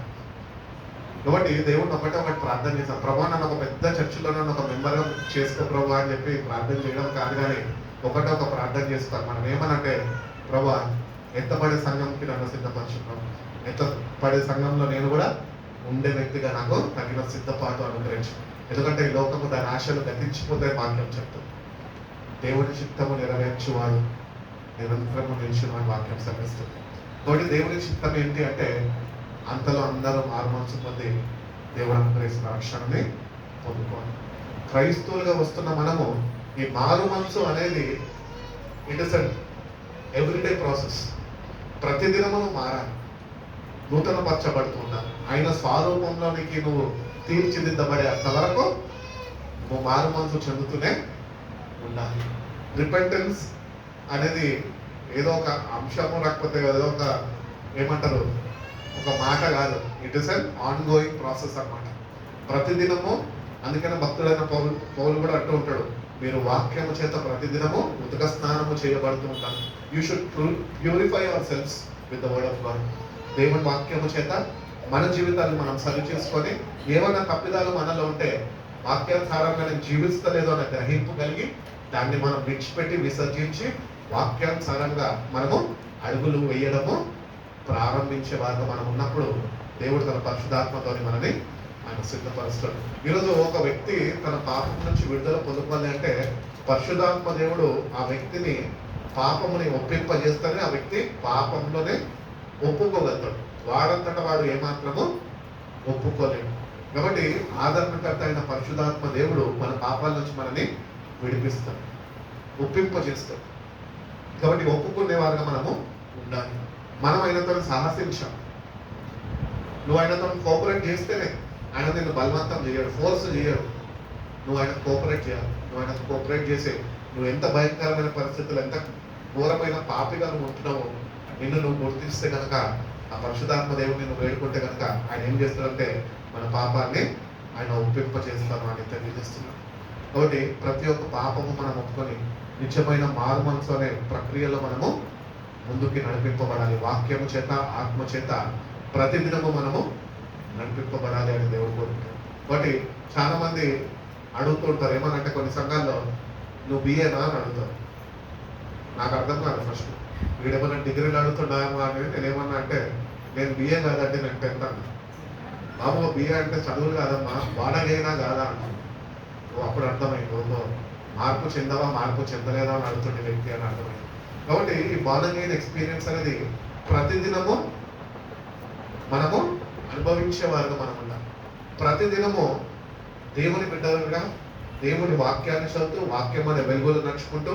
కాబట్టి దేవుడిని ఒకటి ప్రార్థన చేశాం. ప్రభా నన్ను ఒక పెద్ద చర్చిలో నన్ను ఒక మెంబర్గా చేసుకో ప్రభా అని చెప్పి ప్రార్థన చేయడం కాదు, కానీ ఒక ప్రార్థన చేస్తాం. మనం ఏమనంటే, ప్రభా ఎత్తబడే సంఘంకి నన్ను సిద్ధపరచుకున్నాం, ఎత్తబడే సంఘంలో నేను కూడా ఉండే వ్యక్తిగా నాకు తగిన సిద్ధపాటు అనుగ్రహించు. ఎందుకంటే ఈ లోకము దాని ఆశలు గతించిపోతే వాక్యం చెప్తుంది. దేవుని చిత్తము నెరవేర్చువాడు నిరంతరము నిలిచిన వాక్యం సరిస్తుంది. కాబట్టి దేవుని చిత్తం ఏంటి అంటే అంతలో అందరూ మారుమనసు పొంది దేవుడు అనుగ్రహిస్తున్న రక్షణని పొందుకోవాలి. క్రైస్తవులుగా వస్తున్న మనము ఈ మారు మనసు అనేది it is an everyday process. ప్రతిదినము మారాలి, నూతన పరచబడుతున్నాను. ఆయన స్వరూపంలోనికి నువ్వు తీర్చిదిద్దబడే అంతవరకు నువ్వు మారు మనసు చెందుతూనే ఉండాలి. రిపెంటెన్స్ అనేది ఏదో ఒక అంశము లేకపోతే ఏదో ఒక ఏమంటారు ఒక మాట కాదు, it is an on going process అన్నమాట. ప్రతిదినము. అందుకనే భక్తుడైన పౌలు కూడా అంటూ ఉంటాడు, మీరు వాక్యము చేత ప్రతిదినము ఉతక స్నానము చేయబడుతూ ఉంటారు. You should purify ourselves with the word of God. దేవుని వాక్యము చేత మన జీవితాన్ని మనం సరి చేసుకొని ఏమైనా తప్పిదాలు మనలో ఉంటే వాక్యానుసారంగా నేను జీవిస్తలేదో అనే గ్రహింపు కలిగి దాన్ని మనం విడిచిపెట్టి విసర్జించి వాక్యానుసారంగా మనము అడుగులు వేయడము ప్రారంభించే వారిగా మనం ఉన్నప్పుడు దేవుడు తన పరిశుద్ధాత్మతోని మనని ఆయన సిద్ధపరుస్తాడు. ఈరోజు ఒక వ్యక్తి తన పాపం నుంచి విడుదల పొందుకోవాలి అంటే పరిశుద్ధాత్మ దేవుడు ఆ వ్యక్తిని పాపముని ఒప్పింపజేస్తేనే ఆ వ్యక్తి పాపంలోనే ఒప్పుకోగలుగుతాడు. వాడంతటా వాడు ఏమాత్రము ఒప్పుకోలేడు. కాబట్టి ఆదరణకర్త అయిన పరిశుద్ధాత్మ దేవుడు మన పాపాల నుంచి మనని విడిపిస్తాడు, ఒప్పింపజేస్తాడు. కాబట్టి ఒప్పుకునే వారుగా మనము ఉండాలి. మనం ఆయనతో సాహసించాం. నువ్వు ఆయనతో కోఆపరేట్ చేస్తేనే, ఆయన నిన్ను బలవంతం చేయడు, ఫోర్స్ చేయడు. నువ్వు ఆయన కోఆపరేట్ చేయాలి. నువ్వు ఆయన కోఆపరేట్ చేసే నువ్వు ఎంత భయంకరమైన పరిస్థితులు, ఎంత ఘోరమైన పాపిగా నువ్వు ఉంటున్నావో నిన్ను నువ్వు గుర్తిస్తే కనుక ఆ పరిశుద్ధాత్మ దేవుడు నిన్ను వేడుకుంటే కనుక ఆయన ఏం చేస్తాడంటే మన పాపాన్ని ఆయన ఒప్పింప చేస్తాను అని తెలియజేస్తున్నాడు. కాబట్టి ప్రతి ఒక్క పాపము మనం ఒప్పుకొని నిత్యమైన మారు మనసు అనే ప్రక్రియలో మనము ముందుకి నడిపింపబడాలి. వాక్యము చేత, ఆత్మ చేత ప్రతిదినము మనము నడిపింపబడాలి అని దేవుడు కోరుకుంటాడు. కాబట్టి చాలా మంది అడుగుతూ ఉంటారు, ఏమనంటే కొన్ని సంఘాల్లో నువ్వు బిఏనా అని అడుగుతారు. నాకు అర్థం కాదు. ఫస్ట్ వీడేమన్నా డిగ్రీలు అడుగుతున్నాను అని నేనేమన్నా అంటే నేను బిఏ కాదంటే నేను 10th అన్నా. బాబు బిఏ అంటే చదువులు కాదమ్మా, వాడగైనా కాదా అంటాను. అప్పుడు అర్థమైంది, ఓహో మార్పు చెందవా మార్పు చెందలేదా అని అడుగుతుండే వ్యక్తి అని అర్థమైంది. కాబట్టి ఈ బాలగైన ఎక్స్పీరియన్స్ అనేది ప్రతిదినము మనము అనుభవించే వారుగా మనం ఉండాలి. ప్రతిదినము దేవుని బిడ్డలుగా దేవుని వాక్యాన్ని చదువుతూ వాక్యం అనే వెలుగులు నడుచుకుంటూ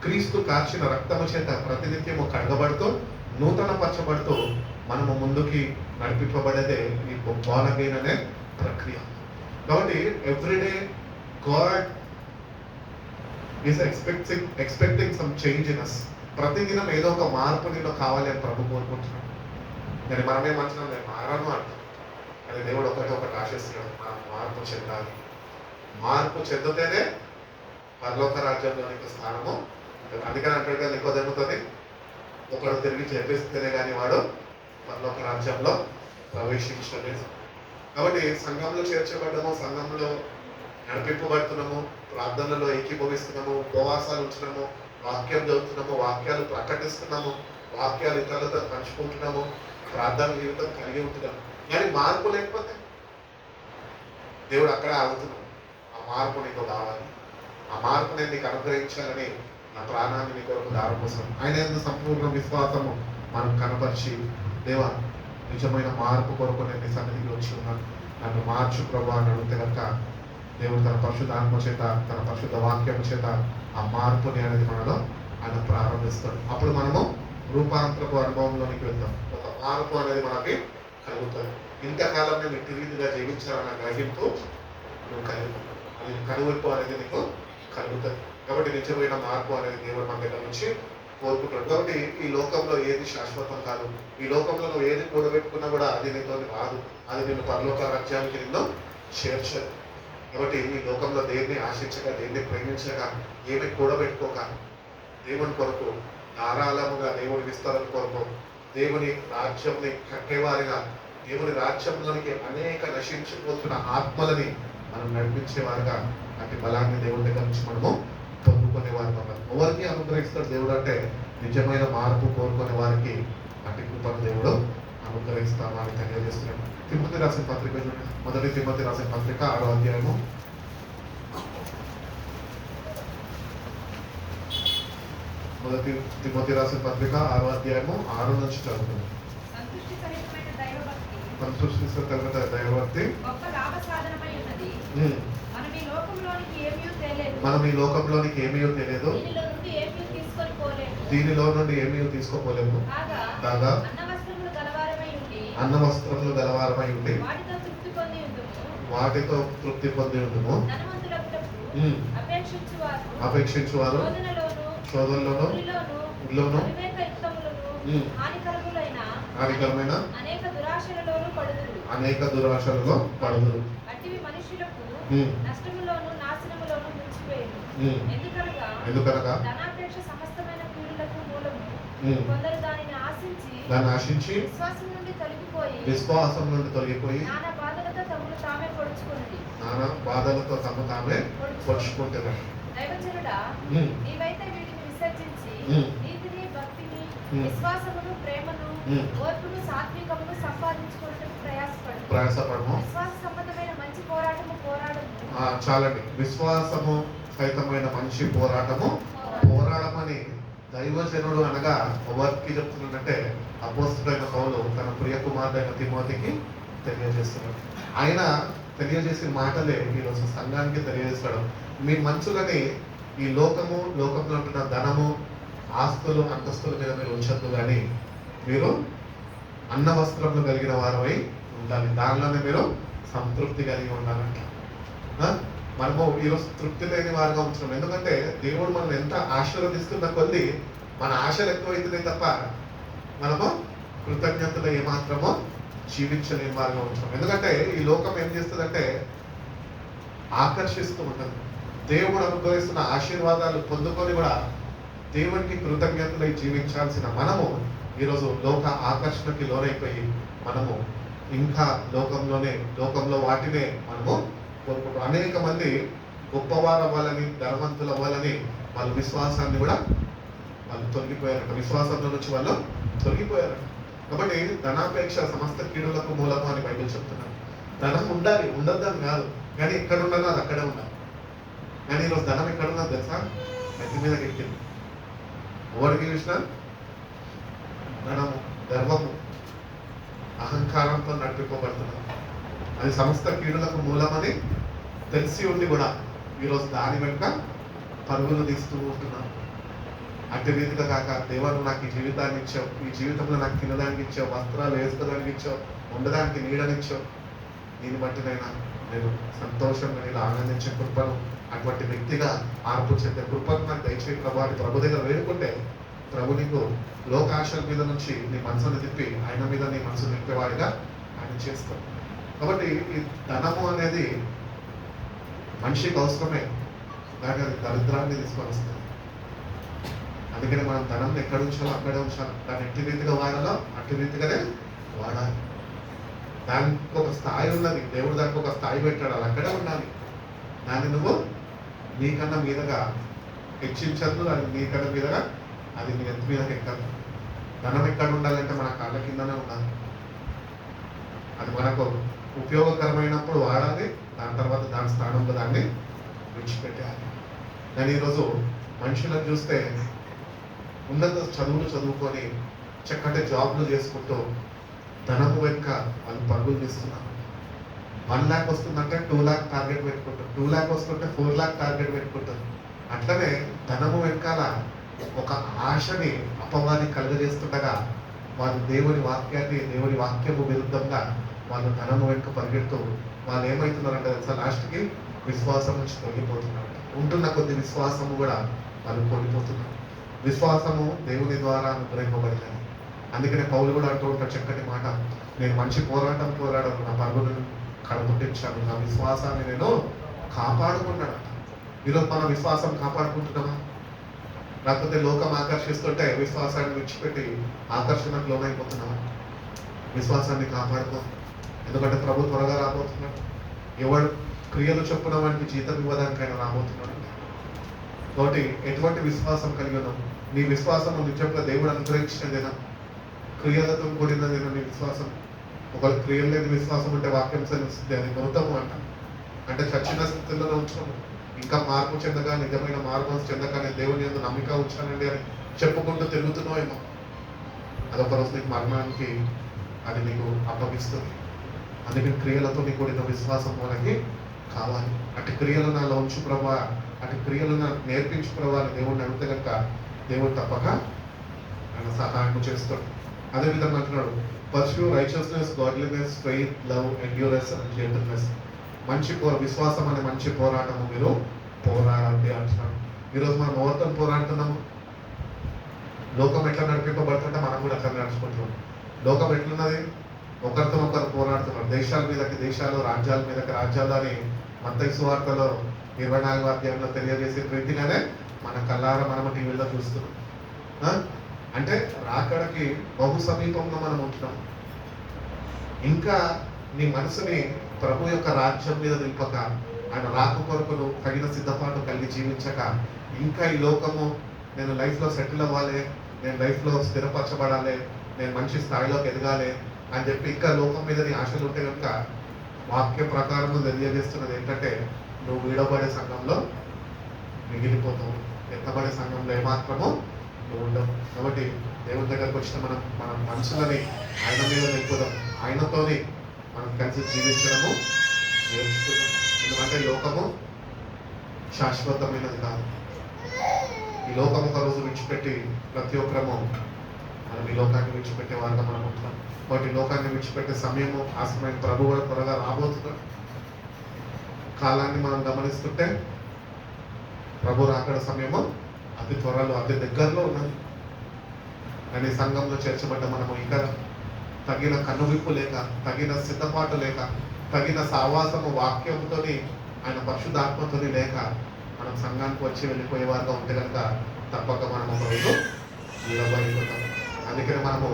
క్రీస్తు కార్చిన రక్తము చేత ప్రతినిత్యము కడగబడుతూ నూతన పరచబడుతూ మనము ముందుకి నడిపింపబడేదే ఈ బాలగైన అనే ప్రక్రియ. కాబట్టి everyday God is expecting some change in us. ప్రతిదినం ఏదో ఒక మార్పు నీలో కావాలి అని ప్రభు కోరుకుంటున్నాడు. కానీ మనమేమంటున్నాం, నేను మారాను అంటాం. కానీ దేవుడు ఒకటి ఆశిస్తున్నాడు, మనం మార్పు చెందాలి. మార్పు చెందితేనే పరలోక రాజ్యంలో నీకు స్థానము. అందుకని అంటాడు కదా నికోదేముతోని, ఒకడు తిరిగి చేపిస్తేనే కానీ వాడు పరలోక రాజ్యంలో ప్రవేశించలేదు. కాబట్టి సంఘంలో చేర్చబడ్డము, సంఘంలో నడిపింపబడుతున్నాము, ప్రార్థనలో ఏకీభవిస్తున్నాము, ఉపవాసాలు ఉంటున్నాము, వాక్యం చదువుతున్నాము, వాక్యాలు ప్రకటిస్తున్నాము, వాక్యాలు ఇతరులతో పంచుకుంటున్నాము, ప్రార్థన జీవితం కలిగి ఉంటున్నాము. కానీ మార్పు లేకపోతే దేవుడు అక్కడే ఆగుతున్నాడు. ఆ మార్పు నీకు కావాలి. ఆ మార్పు నేను నీకు అనుగ్రహించాలని నా ప్రాణాన్ని నీ కొరకు దారపోసాం. ఆయన ఎందుకు సంపూర్ణ విశ్వాసము మనం కనపరిచి, దేవా నిజమైన మార్పు కొరకు నేను నీ సన్నిధికి వచ్చి ఉన్నాను, నన్ను మార్చు ప్రభు అని అడిగితే కనుక దేవుడు తన పరిశుద్ధ ఆత్మ చేత, తన పరిశుద్ధ వాక్యం చేత ఆ మార్పుని అనేది మనలో ఆయన ప్రారంభిస్తాడు. అప్పుడు మనము రూపాంతరపు అనుభవంలోనికి వెళ్తాం. ఒక మార్పు అనేది మనకి కలుగుతుంది. ఇంతకాలం నేను ఇటు రీతిగా జీవించాలన్న గ్రహింపు నువ్వు కలుగుతావు. అది కనువిప్పు అనేది నీకు కలుగుతుంది. కాబట్టి నిజమైన మార్పు అనేది దేవుడు మన దగ్గర నుంచి కోరుకుంటాడు. కాబట్టి ఈ లోకంలో ఏది శాశ్వతం కాదు. ఈ లోకంలో నువ్వు ఏది కూడబెట్టుకున్నా కూడా అది నీతో రాదు. అది నిన్ను పరలోక రాజ్యానికి నిన్ను చేర్చదు. కాబట్టి ఈ లోకంలో దేన్ని ఆశించక, దేన్ని ప్రేమించక, ఏమి కూడబెట్టుకోక, దేవుని కొరకు ధారాళముగా దేవుని విస్తరణ కొరకు, దేవుని రాజ్యంని కట్టేవారిగా, దేవుని రాజ్యంలోనికి అనేక నశించిపోతున్న ఆత్మలని మనం నడిపించేవారుగా అట్టి బలాన్ని దేవుడి దగ్గర నుంచి మనము పొందుకునేవారు. ఎవరికి అనుగ్రహిస్తాడు దేవుడు అంటే నిజమైన మార్పు కోరుకునే వారికి అట్టి కృపను దేవుడు అనుగ్రహిస్తామని తెలియజేస్తున్నాడు. తిమ్మతి రాసిన పత్రిక, మొదటి తిమ్మతి రాసిన పత్రిక 6వ అధ్యాయము. మొదటి తిమ్మతి రాసిన పత్రిక 6వ అధ్యాయము 6 నుంచి చదువుతుంది. సంతృష్టి సహితమైన దైవభక్తి మనం ఈ లోకంలోనికి ఏమీ తెలియదు, దీనిలో నుండి ఏమీ తీసుకోపోలేము. కాగా అన్న వస్త్రములు గలవారమై ఉండి వాటితో తృప్తి పొంది ఉండుము. అపేక్షించువారు శోధనలోను ఇల్లును హానికరమైన అనేక దురాశలలో పడుదురు. ఎందుకనగా దాన్ని ఆశించి విశ్వాసం నుండి తొలగిపోయి నానా బాధలతో తమ తామే పొడుచుకుంటున్నారు. దైవజనుడా, ఉమ్, నీవైతే వీటిని విసర్జించి ఉమ్. నీతిని, భక్తిని, ఉమ్. విశ్వాసమును, ప్రేమను, ఉమ్. ఓర్పును, సాత్వికమును సంపాదించుకోవడానికి ప్రయాసపడు. ప్రయాసపడము. విశ్వాస సంబంధమైన మంచి పోరాటము పోరాడము. చాలండి. విశ్వాసము సహితమైన మంచి పోరాటము పోరాడమని దైవజనుడు అనగా ఎవరికి చెప్తున్నాడంటే అపోస్తుడైన పౌలు తన ప్రియ కుమారుడైన తిమోతికి తెలియజేస్తున్నాడు. ఆయన తెలియజేసిన మాటలే ఈరోజు సంఘానికి తెలియజేస్తాడు. మీ మంచులని ఈ లోకంలో ఉంటున్న ధనము, ఆస్తులు, అంతస్తుల మీద మీరు ఉంచద్దు, కానీ మీరు అన్న వస్త్రములు కలిగిన వారమై ఉండాలి. దానిలోనే మీరు సంతృప్తి కలిగి ఉండాలంట. మనము ఈరోజు తృప్తి లేని వారుగా ఉంటున్నాం. ఎందుకంటే దేవుడు మనం ఎంత ఆశీర్వదిస్తున్న కొద్ది మన ఆశలు ఎక్కువైతున్నాయి తప్ప మనము కృతజ్ఞతలు ఏమాత్రమో జీవించలేని వారుగా ఉంటున్నాం. ఎందుకంటే ఈ లోకం ఏం చేస్తుందంటే ఆకర్షిస్తూ ఉంటుంది. దేవుడు అనుగ్రహిస్తున్న ఆశీర్వాదాలు పొందుకొని కూడా దేవునికి కృతజ్ఞతలై జీవించాల్సిన మనము ఈరోజు లోక ఆకర్షణకి లోనైపోయి మనము ఇంకా లోకంలో వాటినే మనము కోరుకుంటాం. అనేక మంది గొప్పవారు అవ్వాలని, ధనవంతులు అవ్వాలని వాళ్ళ విశ్వాసాన్ని కూడా వాళ్ళు తొలగిపోయారట. విశ్వాసంలో నుంచి వాళ్ళు తొలగిపోయారట. కాబట్టి ధనాపేక్ష సమస్త కీడులకు మూలము అని బైబిల్ చెప్తున్నారు. ధనం ఉండాలి, ఉండద్దని కాదు, కానీ ఎక్కడ ఉండాలో అది అక్కడే ఉండాలి. కానీ ఈరోజు ధనం ఎక్కడ ఉన్నది తెలుసా? నెత్తి మీద ఎక్కింది. ఎవరికి చూసినా ధనము, గర్వము, అహంకారంతో నడిపింపబడుతున్నారు. అది సమస్త కీడులకు మూలమని తెలిసి ఉండి కూడా ఈరోజు దాని వెనుక పరుగులు తీస్తూ ఉంటున్నాను. అట్టి రీతిగా కాక, దేవా నువ్వు నాకు ఈ జీవితాన్ని ఇచ్చావు, ఈ జీవితంలో నాకు తినడానికి ఇచ్చావు, వస్త్రాలు వేసుకోవడానికి ఇచ్చావు, ఉండడానికి నీడనిచ్చావు, దీన్ని బట్టి నేను సంతోషంగా ఇలా ఆనందించే కృపను, అటువంటి వ్యక్తిగా మార్పు చెందే కృపను నాకు దయచేయి ప్రభు అని ప్రభు దగ్గర వేడుకుంటే ప్రభు నీకు లోకాశల మీద నుంచి నీ మనసును తిప్పి ఆయన మీద నీ మనసు నింపేవాడిగా ఆయన చేస్తాడు. కాబట్టి ఈ ధనము అనేది మనిషికి అవసరమే, కానీ అది దరిద్రాన్ని తీసుకొని వస్తుంది. అందుకని మనం ధనం ఎక్కడ ఉంచాలో అక్కడే ఉంచాలి. దాన్ని ఎట్టి రీతిగా వాడాలో అట్టి రీతిగానే వాడాలి. దానికి ఒక స్థాయి ఉన్నది, దేవుడు దానికి ఒక స్థాయి పెట్టాడు, అది అక్కడే ఉండాలి. దాన్ని నువ్వు నీకన్నా మీదగా హెచ్చించద్దు, అది నీకన్నా మీదగా అది నీ ఎత్తు మీదకి ఎక్కదు. ధనం ఎక్కడ ఉండాలంటే మన కాళ్ళ కిందనే ఉండాలి. అది మనకు ఉపయోగకరమైనప్పుడు వాడాలి, దాని తర్వాత దాని స్థానంలో దాన్ని విడిచిపెట్టాలి. కానీ ఈరోజు మనుషులను చూస్తే ఉన్నత చదువులు చదువుకొని చక్కటి జాబ్లు చేసుకుంటూ ధనము వెనుక వాళ్ళు పరుగులు తీస్తున్నారు. 1 lakh వస్తుందంటే 2 lakh టార్గెట్ పెట్టుకుంటారు, 2 lakh వస్తుంటే 4 lakh టార్గెట్ పెట్టుకుంటారు. అట్లనే ధనము వెనకాల ఒక ఆశని అపవాది కలుగజేస్తుండగా వాళ్ళు దేవుని వాక్యము విరుద్ధంగా వాళ్ళు ధనము వెనుక పరిగెడుతూ వాళ్ళు ఏమవుతున్నారంటే తెలుసా, లాస్ట్కి విశ్వాసం నుంచి తొలగిపోతున్నారు. ఉంటున్న కొద్ది విశ్వాసము కూడా వాళ్ళు కోల్పోతున్నారు. విశ్వాసము దేవుని ద్వారా అనుగ్రహింపబడినది. అందుకనే పౌలు కూడా అంటూ ఉంటాడు చక్కటి మాట, నేను మంచి పోరాడాను, నా పరుగులను కడముట్టించాను, నా విశ్వాసాన్ని నేను కాపాడుకున్నాను. ఈరోజు మన విశ్వాసం కాపాడుకుంటున్నామా? లేకపోతే లోకం ఆకర్షిస్తుంటే విశ్వాసాన్ని విడిచిపెట్టి ఆకర్షణకు లోనైపోతున్నామా? విశ్వాసాన్ని కాపాడుకో, ఎందుకంటే ప్రభు త్వరగా రాబోతున్నాడు. ఎవడు క్రియలు చొప్పున వానికి జీతం ఇవ్వడానికి ఆయన రాబోతున్నాడు. కాబట్టి ఎటువంటి విశ్వాసం కలిగి ఉన్నాం? నీ విశ్వాసం నిజంగా దేవుడు అనుగ్రహించినదేనా? క్రియలతో కూడినదేనా నీ విశ్వాసం? ఒకవేళ క్రియలు లేని విశ్వాసం ఉంటే వాక్యం సెలవుస్తుంది, అది మృతము అంట. అంటే చచ్చిన స్థితిలో ఉంచాము, ఇంకా మార్పు చెందగా, నిజమైన మార్పు చెందక నేను దేవుని యందు నమ్మిక ఉంచానండి అని చెప్పుకుంటూ తిరుగుతున్నావు ఏమో, అదొక రోజు నీకు మరణానికి అది నీకు అప్పగిస్తుంది. అందుకని క్రియలతో నీకు కూడిన విశ్వాసం మనకి కావాలి. అటు క్రియలు నాలో ఉంచు ప్రభా, అటు క్రియలు నాకు నేర్పించు ప్రభా అని దేవుడిని అడిగితే కనుక దేవుడు తప్పక ఆయన సహాయం చేస్తాడు. అదేవిధంగా అంటున్నాడు, pursue righteousness, godliness, faith, love, endurance and gentleness. మంచి విశ్వాసం అనే మంచి పోరాటము మీరు పోరాడండి అంటున్నాడు. ఈరోజు మనం ఎవరితో పోరాడుతున్నాము? లోకం ఎట్లా నడిపింపబడుతుంటే మనం కూడా అట్లా నడుచుకుంటున్నాం. లోకం ఎట్లున్నది? ఒకరితో ఒకరు పోరాడుతున్నారు. దేశాల మీదకి దేశాలు, రాజ్యాల మీదకి రాజ్యాలు అని మత్తయి సువార్తలో 24వ అధ్యాయంలో తెలియజేసే రీతిగానే మన కళ్ళారా మనము టీవీలో చూస్తున్నాం. అంటే రాకడకి బహు సమీపంలో మనం ఉంటున్నాం. ఇంకా నీ మనసుని ప్రభు యొక్క రాజ్యం మీద నింపక, ఆయన రాక కొరకును తగిన సిద్ధపాటు కలిగి జీవించక ఇంకా ఈ లోకము నేను లైఫ్లో సెటిల్ అవ్వాలి, నేను లైఫ్లో స్థిరపరచబడాలి, నేను మంచి స్థాయిలోకి ఎదగాలి అని చెప్పి ఇంకా లోకం మీద నీ ఆశలు ఉంటే కనుక వాక్య ప్రకారం తెలియజేస్తున్నది ఏంటంటే నువ్వు వీడబడే సంఘంలో మిగిలిపోతావు, ఎత్తబడే సంఘంలో ఏమాత్రము నువ్వు ఉండవు. కాబట్టి దేవుని దగ్గరకు వచ్చిన మన మనుషులని ఆయన మీద నింపుదాం, ఆయనతోని మనం కలిసి జీవించడము నేర్చుకుందాం. ఎందుకంటే లోకము శాశ్వతమైనది కాదు. ఈ లోకము ఒక రోజు విడిచిపెట్టి ప్రతి ఒక్కరము మనం ఈ లోకాన్ని విడిచిపెట్టే వారుగా మనం ఉంటున్నాం. కాబట్టి లోకాన్ని విడిచిపెట్టే సమయము ఆసమైన ప్రభు కూడా త్వరగా రాబోతున్నాడు. కాలాన్ని మనం గమనిస్తుంటే ప్రభు రాకడ సమయము అతి త్వరలో అతి దగ్గరలో ఉన్నది. కానీ సంఘంలో చేర్చబడ్డ మనము ఇంకా తగిన కన్నువిప్పు లేక, తగిన సిద్ధపాటు లేక, తగిన సావాసము వాక్యంతో ఆయన పరిశుద్ధాత్మతో లేక మనం సంఘానికి వచ్చి వెళ్ళిపోయే వారుగా ఉంటే కనుక తప్పక మనం ఒక రోజు నిలబడిపోతాం. అందుకని మనము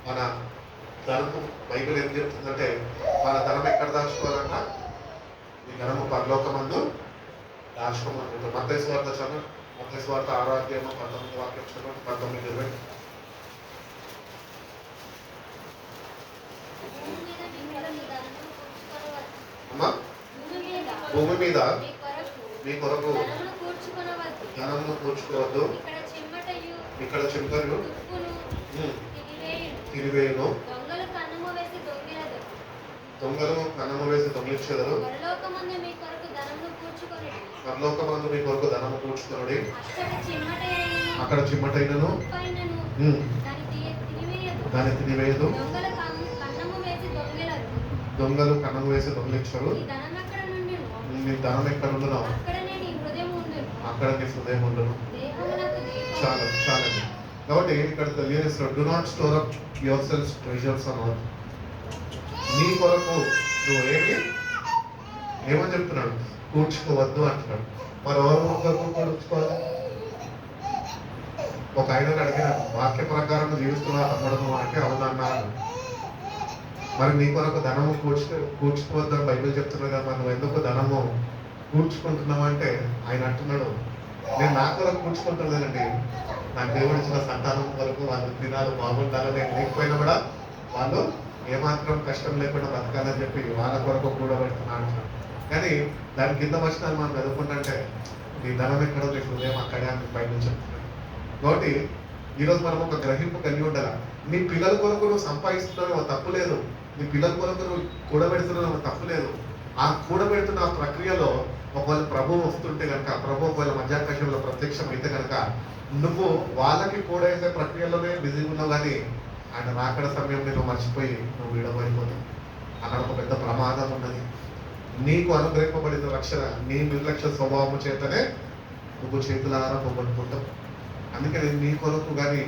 మన ధనము, బైబిల్ ఏం చెప్తుందంటే మన ధనం ఎక్కడ దాచుకోవాలన్నా ఈ ధనము పరలోకమందు దాచుకోమని. మత్తయి సువార్త చదువు, మత్తయి సువార్త 6వ అధ్యాయము 19వ వాక్యం చదువు, 19-20. అమ్మా, భూమి మీద మీ కొరకు ధనమును కూర్చుకోవద్దు, ఇక్కడ చెమటయు తిరివేయును, దొంగలు కన్నము వేసి దొంగిలించెదరు. పరలోకమందు మీ కొరకు ధనము కూర్చుకొనుడి, అక్కడ చిమ్మటైనను దాన్ని తినివేయదు, దొంగలు కన్నము వేసి దొంగిలించరు. నీ ధనం ఎక్కడ ఉండను అక్కడ నీ హృదయం ఉండను. చాలా చాలా. కాబట్టి ఇక్కడ తెలియజేస్తున్నాడు, do not store up your self treasures on earth. నీ కొరకు నువ్వు ఏమని చెప్తున్నాడు, కూర్చుకోవద్దు అంటున్నాడు. మరి ఎవరు కొరకు కూర్చుకోవాలి? ఒక ఆయన అడిగిన వాక్య ప్రకారం జీవిస్తున్నా తమ్మడము అంటే అవునన్నాను. మరి నీ కొరకు ధనము కూర్చుకోవద్దని బైబిల్ చెప్తున్నా కదా, మనం ఎందుకు ధనము కూర్చుకుంటున్నావు అంటే ఆయన అంటున్నాడు, నేను నా కొరకు కూర్చుకుంటున్నానండి, నాకు దేవుడు ఇచ్చిన సంతానం వరకు వాళ్ళు తినాలి, బాగుండాలి, నేను లేకపోయినా కూడా వాళ్ళు ఏమాత్రం కష్టం లేకుండా బతకాలని చెప్పి వాళ్ళ కొరకు కూడబెడుతున్నా అంటున్నాడు. కానీ దాని కింద వచ్చిన మనం చదువుకుంటే నీ ధనం ఎక్కడో నీ హృదయం అక్కడే అని బైబిల్ చెప్తున్నాడు. కాబట్టి ఈరోజు మనం ఒక గ్రహింపు కలిగి ఉండాలి. నీ పిల్లల కొరకు నువ్వు సంపాదిస్తున్నావు తప్పు లేదు, నీ పిల్లల కొరకు నువ్వు కూడబెడుతున్నావు తప్పు లేదు. ఆ కూడబెడుతున్న ఆ ప్రక్రియలో ఒకవేళ ప్రభు వస్తుంటే కనుక, ప్రభు ఒకవేళ మధ్యాకాశంలో ప్రత్యక్షం అయితే కనుక నువ్వు వాళ్ళకి కూడేసే ప్రక్రియలోనే బిజీగా ఉన్నావు, కానీ ఆయన రాకడ సమయం నేను మర్చిపోయి నువ్వు విడబడిపోతావు. అక్కడ ఒక పెద్ద ప్రమాదం ఉన్నది. నీకు అనుగ్రహింపబడిన రక్షణ నీ నిర్లక్ష్య స్వభావము చేతనే నువ్వు చేతులారా పోగొట్టుకుంటావు. అందుకని నీ కొరకు కానీ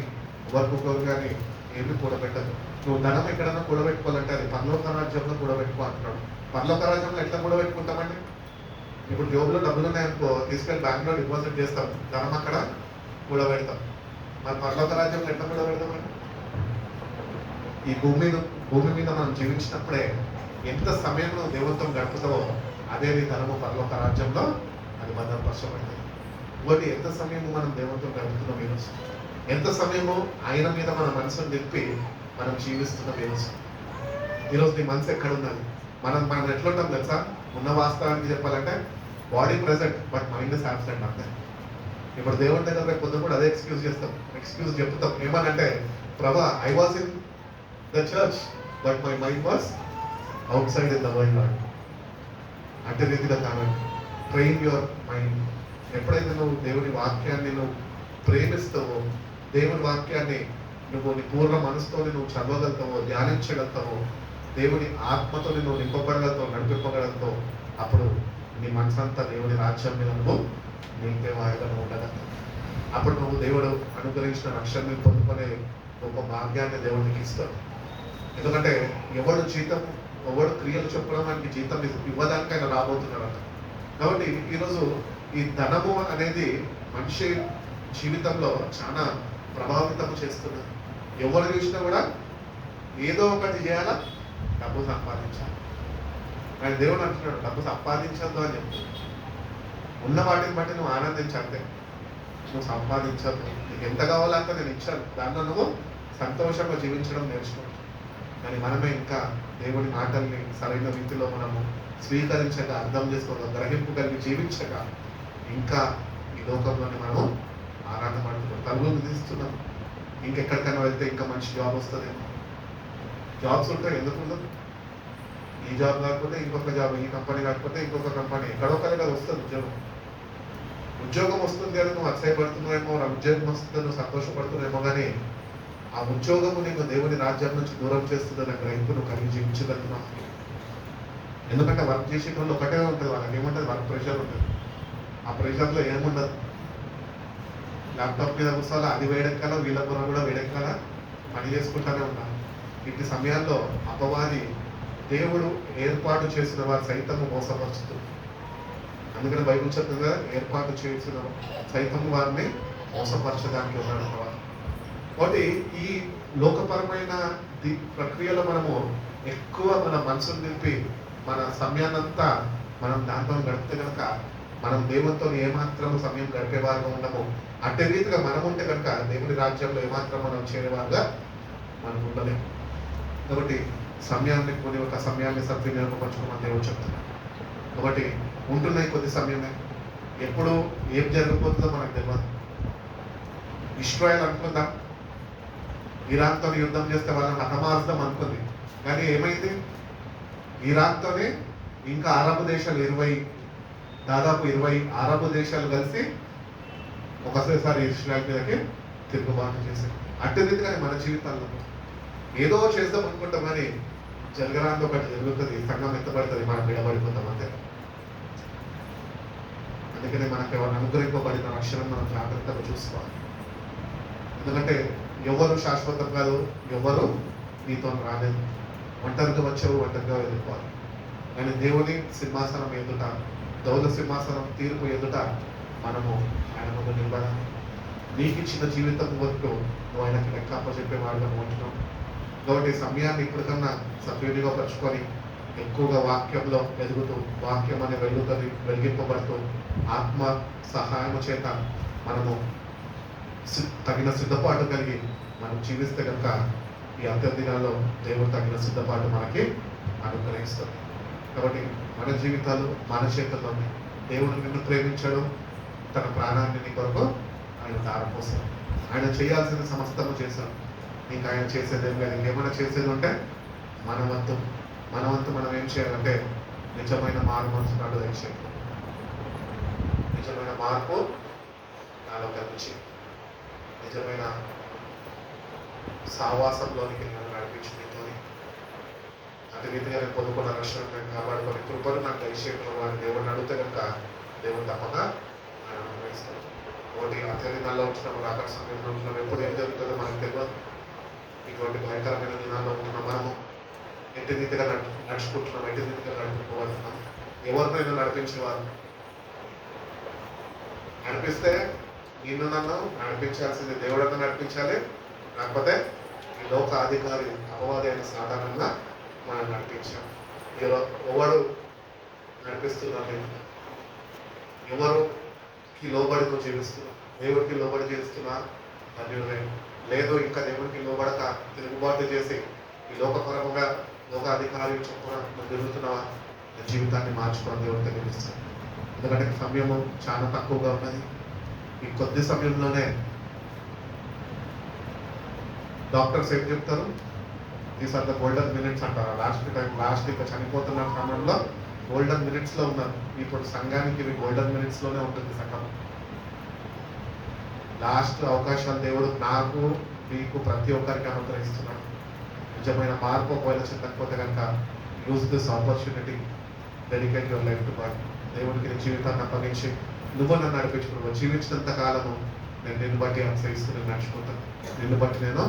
వర్క్ కొరకు కానీ ఏమి కూడబెట్టదు. నువ్వు ధనం ఎక్కడన్నా కూడబెట్టుకోవాలంటే అది పరలోక రాజ్యంలో కూడబెట్టుకో అంటున్నాడు. పరలోక రాజ్యంలో ఎట్లా కూడబెట్టుకుంటామండి? ఇప్పుడు జోబులో డబ్బులు ఉన్నాయనుకో, తీసుకెళ్ళి బ్యాంకులో డిపాజిట్ చేస్తాం, ధనం అక్కడ కూడబెడతాం. మరి పరలోక రాజ్యంలో ఎట్లా కూడబెడతామండి? ఈ భూమి మీద మనం జీవించినప్పుడే ఎంత సమయం నువ్వు దేవునితో గడుపుతావో అదే నీ ధనము పరలోక రాజ్యంలో అది భద్రపరచబడుతుంది. ఒకటి, ఎంత సమయము మనం దేవునితో గడుపుతున్నాం ఈరోజు, ఎంత సమయము ఆయన మీద మన మనసును నింపి మనం జీవిస్తున్నాం ఈరోజు నీ మనసు ఎక్కడ ఉన్నది? మనం ఎట్లా ఉంటాం తెలుసా? ఉన్న వాస్తవానికి చెప్పాలంటే body present but mind is absent అంతే. ఇప్పుడు దేవుని దగ్గర పొద్దున కూడా అదే ఎక్స్క్యూజ్ చెప్తాం. ఏమనంటే, ప్రభా, I was in the church but my mind was outside in the world Lord. అంటే రీతిగా కాదండి, ట్రైన్ యువర్ మైండ్. ఎప్పుడైతే నువ్వు దేవుని వాక్యాన్ని నువ్వు ప్రేమిస్తావో, దేవుని వాక్యాన్ని నువ్వు నీ పూర్ణ మనసుతో నువ్వు చదవగలుగుతావో, ధ్యానించగలుగుతావో, దేవుని ఆత్మతో నువ్వు నింపబడగలుగుతావు, నడిపింపగలుగుతావు, అప్పుడు నీ మనసంతా దేవుని రాజ్యం మీద నువ్వు నింపే వారిగా నువ్వు ఉండగలుగుతావు. అప్పుడు నువ్వు దేవుడు అనుగ్రహించిన రక్షణని పొందుకునే ఒక భాగ్యాన్ని దేవుడికి ఇస్తాడు. ఎందుకంటే ఎవడు క్రియలు చెప్పడం వానికి జీతం ఇవ్వడానికి ఆయన రాబోతున్నాడు. కాబట్టి ఈరోజు ఈ ధనము అనేది మనిషి జీవితంలో చాలా ప్రభావితం చేస్తున్నది. ఎవరు చూసినా కూడా ఏదో ఒకటి చేయాలా, డబ్బు సంపాదించాలి. ఆయన దేవుడు అంటున్నాడు డబ్బు సంపాదించద్దు అని చెప్పి, ఉన్న వాటిని బట్టి నువ్వు ఆనందించంతే, నువ్వు సంపాదించద్దు, నీకు ఎంత కావాలో అంత నేను ఇచ్చాను, దాంట్లో నువ్వు సంతోషంగా జీవించడం నేర్చుకో. కానీ మనమే ఇంకా దేవుడి మాటల్ని సరైన రీతిలో మనము స్వీకరించక, అర్థం చేసుకోక, గ్రహింపు కలిగి జీవించక ఇంకా ఈ లోకంలోనే మనం ఆరాటపడుతున్నాం, తలుపులు తీస్తున్నాం. ఇంకెక్కడికైనా వెళ్తే ఇంకా మంచి జాబ్ వస్తుందేమో, జాబ్స్ ఉంటాయి, ఎందుకు ఉండదు? ఈ జాబ్ కాకపోతే ఇంకొక జాబ్, ఈ కంపెనీ కాకపోతే ఇంకొక కంపెనీ, ఎక్కడో కదా వస్తుంది ఉద్యోగం. ఉద్యోగం వస్తుంది అని నువ్వు అసహ్యపడుతున్నావేమో, ఉద్యోగం వస్తుంది నువ్వు సంతోషపడుతున్నావేమో, కానీ ఆ ఉద్యోగము నీకు దేవుని రాజ్యం నుంచి దూరం చేస్తుందని గ్రహింపు నువ్వు కలిగి జీవించగలుగుతున్నావు. ఎందుకంటే వర్క్ చేసే వాళ్ళు ఒకటే ఉంటుంది, వాళ్ళకి ఏముంటుంది, వర్క్ ప్రెషర్ ఉంటుంది. ఆ ప్రెషర్లో ఏముండదు, ల్యాప్టాప్ మీద కూర్చోాలా, అది వేడెక్కాలా, వీళ్ళ పొర కూడా వేడెక్కాలా, పని చేసుకుంటానే ఉండాలి. ఇట్టి సమయాల్లో అపవాది దేవుడు ఏర్పాటు చేసిన వారు సైతము మోసపరుచుతుంది. అందుకని బైబిల్ చెప్తుంది కదా, ఏర్పాటు చేసిన సైతము వారిని మోసపరచడానికి ఉన్నాడు అపవాది. కాబట్టి ఈ లోకపరమైన ప్రక్రియలో మనము ఎక్కువ మన మనసును నింపి మన సమయాన్నంతా మనం దాంతో గడిపితే కనుక మనం దేవునితో ఏమాత్రం సమయం గడిపేవారుగా ఉండము. అట్టి రీతిగా మనం ఉంటే కనుక దేవుని రాజ్యంలో ఏమాత్రం మనం చేరేవారుగా మనం ఉండలేము. కాబట్టి సమయాన్ని కొన్ని ఒక సమయాన్ని సద్వినియోగపరచుకోమని దేవుడు చెప్తున్నాడు. కాబట్టి ఉంటున్నాయి కొద్ది సమయమే, ఎప్పుడు ఏం జరగబోతుందో మనకు తెలియదు. ఇస్రాయల్ అనుకుందాం, ఇరాన్తో యుద్ధం చేస్తే వాళ్ళని హతమార్చుదాం అనుకుంది, కానీ ఏమైంది? ఇరాన్తోనే ఇంకా అరబ్ దేశాలు దాదాపు 20 అరబ్ దేశాలు కలిసి ఒకసారి ఇస్రాయల్ మీదకి తిరుగుబాటు చేశారు. అట్టి రీతిగానే మన జీవితాల్లో ఏదో చేద్దాం అనుకుంటాం, కానీ జరగరాంది ఒకటి జరుగుతుంది, సంఘం ఎత్తబడుతుంది, మనం విడబడిపోతాం అంతే. అందుకనే మనకు ఎవరు అనుగ్రహింపబడిన రక్షణను మనం జాగ్రత్తగా చూసుకోవాలి. ఎందుకంటే ఎవరు శాశ్వతం కాదు, ఎవరు నీతో రాలేదు. ఒంటరిగా వచ్చావు, ఒంటరిగా వెళ్ళిపోవాలి. కానీ దేవుని సింహాసనం ఎదుట, దౌల సింహాసనం తీర్పు ఎదుట మనము ఆయన ముందు నిలబడాలి. నీకు ఇచ్చిన జీవితం వరకు నువ్వు ఆయనకి లెక్క అప్పచెప్పే వాళ్ళని ఉంటున్నావు. కాబట్టి సమయాన్ని ఇప్పటికన్నా సద్వినియోగపరచుకొని ఎక్కువగా వాక్యంలో ఎదుగుతూ, వాక్యం అనే వెలిగింపబడుతూ, ఆత్మ సహాయము చేత మనము తగిన సిద్ధపాటు కలిగి మనం జీవిస్తే కనుక ఈ అంత్యదినాల్లో దేవుడు తగిన సిద్ధపాటు మనకి అనుగ్రహిస్తుంది. కాబట్టి మన జీవితాలు మన చేతుల్లోనే. దేవుడు నిన్ను ప్రేమించాడు, తన ప్రాణాన్ని నీ కొరకు ఆయన ధారపోసాడు. ఆయన చేయాల్సిన సమస్తము చేశాడు. నీకు ఆయన చేసేది ఏం లేదు. ఇంకేమైనా చేసేది ఉంటే మన వంతు మనం ఏం చేయాలంటే నిజమైన మార్పు మనసు నాడు దయచేయాలి. నిజమైన మార్పు నాలో కలిగించి నిజమైన సావాసంలోనికి నేను నడిపించింది. అటు రీతిగా నేను పొందుకున్న రక్షణ నేను కాపాడుకొని కృపను నాకు దయచేయడం వారి దేవుడిని అడిగితే కనుక దేవుడు తప్పక ఆయన అనుగ్రహిస్తాడు. ఒకటి అత్యధికాల్లో ఉంటున్నాము, రాకడ సమయంలో ఉంటున్నాము, ఎప్పుడు ఏం జరుగుతుందో మనకు తెలియదు. ఇటువంటి భయంకరమైన దినాల్లో ఉంటున్నాం. మనము ఎట్టి రీతిగా నడుచుకుంటున్నాం, ఎట్టి రీతిగా నడుపుకోవాలన్నాం. ఎవరినైనా నడిపించేవారు నడిపిస్తే నిన్ను నన్ను నడిపించాల్సింది దేవుడన్నా నడిపించాలి, లేకపోతే ఈ లోక అధికారి అపవాది అయిన సాధారణంగా మనం నడిపించాం. ఎవరు నడిపిస్తున్నారు? ఎవరుకి లోబడి నువ్వు జీవిస్తున్నా? దేవుడికి లోబడి జీవిస్తున్నా అన్యుడే లేదు, ఇంకా దేవుడికి లోబడక తిరుగుబాటు చేసి ఈ లోకపరంగా లోక అధికారి చొప్పున నువ్వు తిరుగుతున్నావా? జీవితాన్ని మార్చుకోవడం దేవుడికి తెలిపిస్తాను. ఎందుకంటే సమయము చాలా తక్కువగా ఉన్నది. ఈ కొద్ది సమయంలోనే డాక్టర్స్ ఏం చెప్తారు? These are the golden minutes అంటారు. లాస్ట్ ఇంకా చనిపోతున్న సమయంలో గోల్డెన్ మినిట్స్లో ఉన్నారు. ఇప్పుడు సంఘానికి ఇవి గోల్డెన్ మినిట్స్లోనే ఉంటుంది. సంఘం లాస్ట్ అవకాశాలు దేవుడు నాకు మీకు ప్రతి ఒక్కరికి అనుగ్రహిస్తున్నాడు. నిజమైన మార్పు ఒకవేళ చెందకపోతే కనుక use this opportunity, dedicate your life to God. దేవుడికి నీ జీవితాన్ని అప్పగించి నువ్వు నన్ను నడిపించుకున్నావు. జీవించినంత కాలము నేను నిన్ను బట్టి అనుసరిస్తూ నేను నడుచుకుంటాను. నిన్ను బట్టి నేను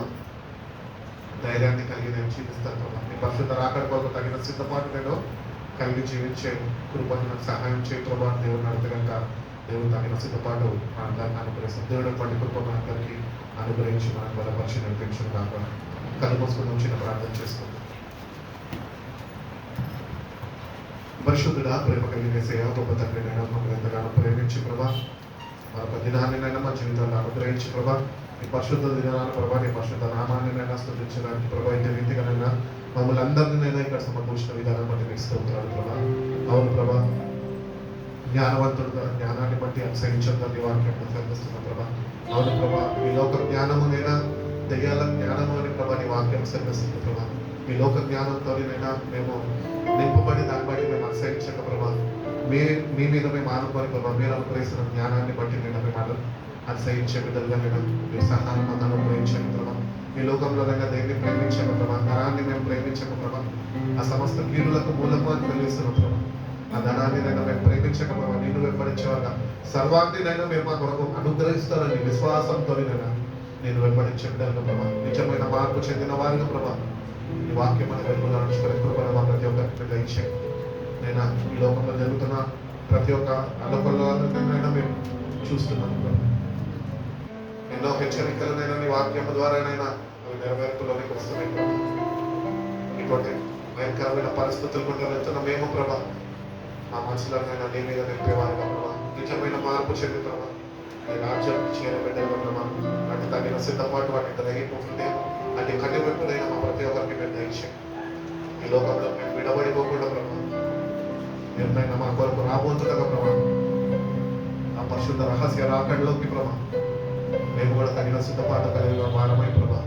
ధైర్యాన్ని కలిగి నేను జీవిస్తాను. నీ పరిశుద్ధ రాకడ కొరకు తగిన సిద్ధపాటు నేను కలిగి జీవించే కృపను నాకు సహాయం చేయ ప్రభావ. దేవుడు నడితే కనుక దేవుడు తగిన సిద్ధపాటు అందరిని అనుగ్రహిస్తాం. దేవుడు పండి కృపను అందరికీ అనుగ్రహించి మనకు బలపరిచి నడిపించడం కాకుండా కళ్ళు మూసుకొని చిన్న ప్రార్థన చేసుకుంటాం. పరిశుద్ధుడా, ప్రేమ కలిగిన యేసయ్యా, గొప్ప తండ్రి నైనా మమ్మల్ని ఎంతగానో ప్రేమించి ప్రభా మరొక దినాన్నినైనా మా జీవితాన్ని అనుగ్రహించి ప్రభా నీ పరిశుద్ధ దినాన్ని ప్రభా నీ పరిశుద్ధ నామాన్నినైనా స్తుతించడానికి ప్రభా ఇంటి రీతిగానైనా మమ్మల్ని అందరినైనా ఇక్కడ సమకూర్చిన విధానం బట్టి మీకు స్తోత్రాలు ప్రభా. అవును ప్రభా, జ్ఞానవంతుడుగా జ్ఞానాన్ని బట్టి అతిశయించొద్దని వాక్యం సెలవిస్తున్న ప్రభా. అవును ప్రభా, ఈ లోక జ్ఞానమునైనా దెయ్యాల జ్ఞానము అని ప్రభా నీ వాక్యం సెలవిస్తుంది ప్రభా. ఈ లోక జ్ఞానంతోనైనా మేము నింపబడి దాన్ని బట్టి మేము అతిశయించక ప్రభా మీ మీద మేము ఆనుకొని ప్రభా మీరు అనుగ్రహిస్తున్న జ్ఞానాన్ని బట్టి నేను మేము అతిశయించే విధంగా నేను మీ సహాయం మాకు అనుగ్రహించాను ప్రభా. ఈ లోకంలో దేన్ని ప్రేమించాము ప్రభా, ధనాన్ని మేము ప్రేమించక ప్రభా, ఆ సమస్త కీడులకు మూలము అని తెలియస్తున్నాం ప్రభా. ఆ ధనాన్ని నైనా మేము ప్రేమించక ప్రభా, నిన్ను వెంబడించేవాగా సర్వాన్ని నైనా మీరు మా కొరకు అనుగ్రహిస్తారని విశ్వాసంతో నేను వెంబడించే విధంగా ప్రభా, నిజమైన మార్పు చెందిన వారిగా ప్రభా ఈ వాక్యం అని వెలుగులో నడుచుకునే కృపను మా ప్రతి ఒక్కరికి దయచేయండి. నేను ఈ లోకంలో జరుగుతున్న ప్రతి ఒక్క అలకొల్లనైనా మేము చూస్తున్నాం ప్రభా. ఎన్నో హెచ్చరికలనైనా నీ వాక్యం ద్వారానైనా అవి నెరవేర్పులోనికి వస్తున్నాయి ప్రభా. ఇటువంటి భయంకరమైన పరిస్థితులు గుండా వెళ్తున్న మేము ప్రభా మా మనసులనైనా నీ మీద నింపేవారుగా ప్రభా, నిజమైన మార్పు చెంది ప్రభా నీ రాజ్యం చేరబెట్టేగా ప్రభా, వాటి తగిన సిద్ధపాటు వాటి గ్రహింపు హృదయం అంటే కన్నువెప్పుడైనా మా ప్రతి ఒక్కరికి మేము దయచేయండి. ఈ లోకంలో మేము విడబడిపోకుండా ప్రభా నిర్ణయం మా కొరకు రాబోతుండగా ప్రభా ఆ పరిశుద్ధ రహస్య రాకడలోకి ప్రభా మేము కూడా తగిన సిద్ధపాటు కలిగిన వారమై ప్రభా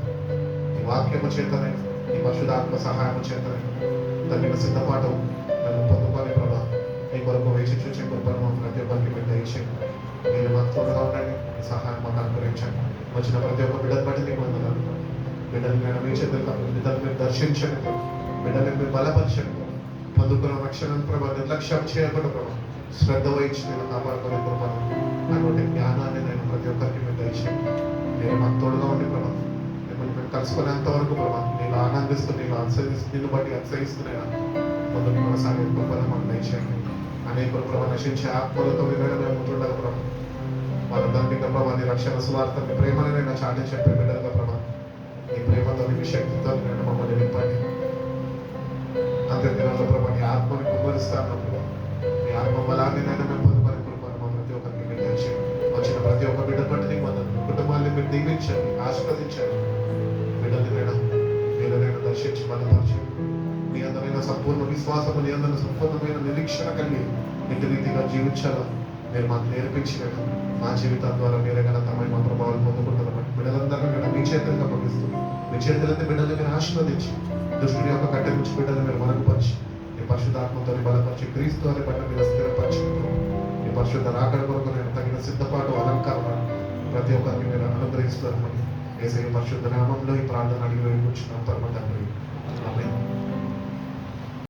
ఈ వాక్యము చేతనే ఈ పరిశుద్ధాత్మ సహాయము చేతనే తగిన సిద్ధపాటు మేము పొందుకొని ప్రభా మీ కొరకు వేచి చూసే కృపను మా ప్రతి ఒక్కరికి మీరు దయచేయండి. మీరు మాకు తోడుగా ఉండండి, మీ సహాయం మాకు అనుగ్రహించండి. వచ్చిన ప్రతి ఒక్క బిడ్డను బట్టి నీకు వందనాలు. బిడ్డలు నేను మీ చేతులు బిడ్డలు మీరు దర్శించండి, బిడ్డలు మీరు బలపరచండి, పొందుకున్న రక్షణ ప్రభా నిర్లక్ష్యం చేయకుండా ప్రభా శ్రద్ధ వహించి నేను కాపాడుకునే కృపను అటువంటి జ్ఞానాన్ని నేను ప్రతి ఒక్కరికి మీరు దయచేయండి. నేను మాకు తోడుగా ఉండి ప్రభా మిమ్మల్ని మేము కలుసుకునేంత వరకు ప్రభా నేను ఆనందిస్తూ నేను నిన్ను బట్టి అతిశయిస్తున్నాను ముందుకు కొనసాగే కృపను మాకు దయచేయండి. అనేకులు ప్రభా నశించే ఆత్మలతో మేము ఉంటుండగా ప్రభా వాళ్ళందరికీ ప్రభా నీ రక్షణ సువార్త మీ ప్రేమని నేను చాటి చెప్పే బిడ్డలుగా ప్రభా నీ ప్రేమతో మీ శక్తితో నేను మమ్మల్ని నింపండి. అంతే దినాల్లో ప్రభా నీ ఆత్మని కుమ్మరిస్తాను ప్రభా, నీ ఆత్మ బలాన్ని నేను మేము పొందుకొని కృపను మా ప్రతి ఒక్కరికి మీరు దయచేయండి. వచ్చిన ప్రతి ఒక్క బిడ్డ బట్టి నీకు వందనాలు. కుటుంబాన్ని మీరు దీవించండి, ఆశీర్వదించండి. బిడ్డల్ని నేను దర్శించి బలపరచండి. మీ అందరైన సంపూర్ణ విశ్వాసము, నీ అందరి సంపూర్ణమైన నిరీక్షణ కలిగి ఇంటి రీతిగా జీవించాలా మీరు మాకు నేర్పించినట్టు మా జీవితం ద్వారా మీరే ఘనతమైన మా ప్రభావాలు పొందుకుంటున్నాం. బిడ్డలందరూ నేను మీ చేతులుగా పంపిస్తాను. మీ చేతులైతే బిడ్డలు మీరు ఆశీర్వదించి దుష్టుని యొక్క కట్టె నుంచి బిడ్డలు మీరు మనకుపరిచి మీ పరిశుద్ధాత్మతో బలపరిచి క్రీస్తు అనే బట్ట మీరు స్థిరపరిచి మీ పరిశుద్ధ రాకడ కొరకు నేను తగిన సిద్ధపాటు అలంకరణ ప్రతి ఒక్కరికి మీరు అనుగ్రహిస్తున్నారని యేసయ్య పరిశుద్ధ నామంలో ఈ ప్రార్థన అడిగి వేడుకుంటున్నాం పరమ తండ్రి. ఆమేన్.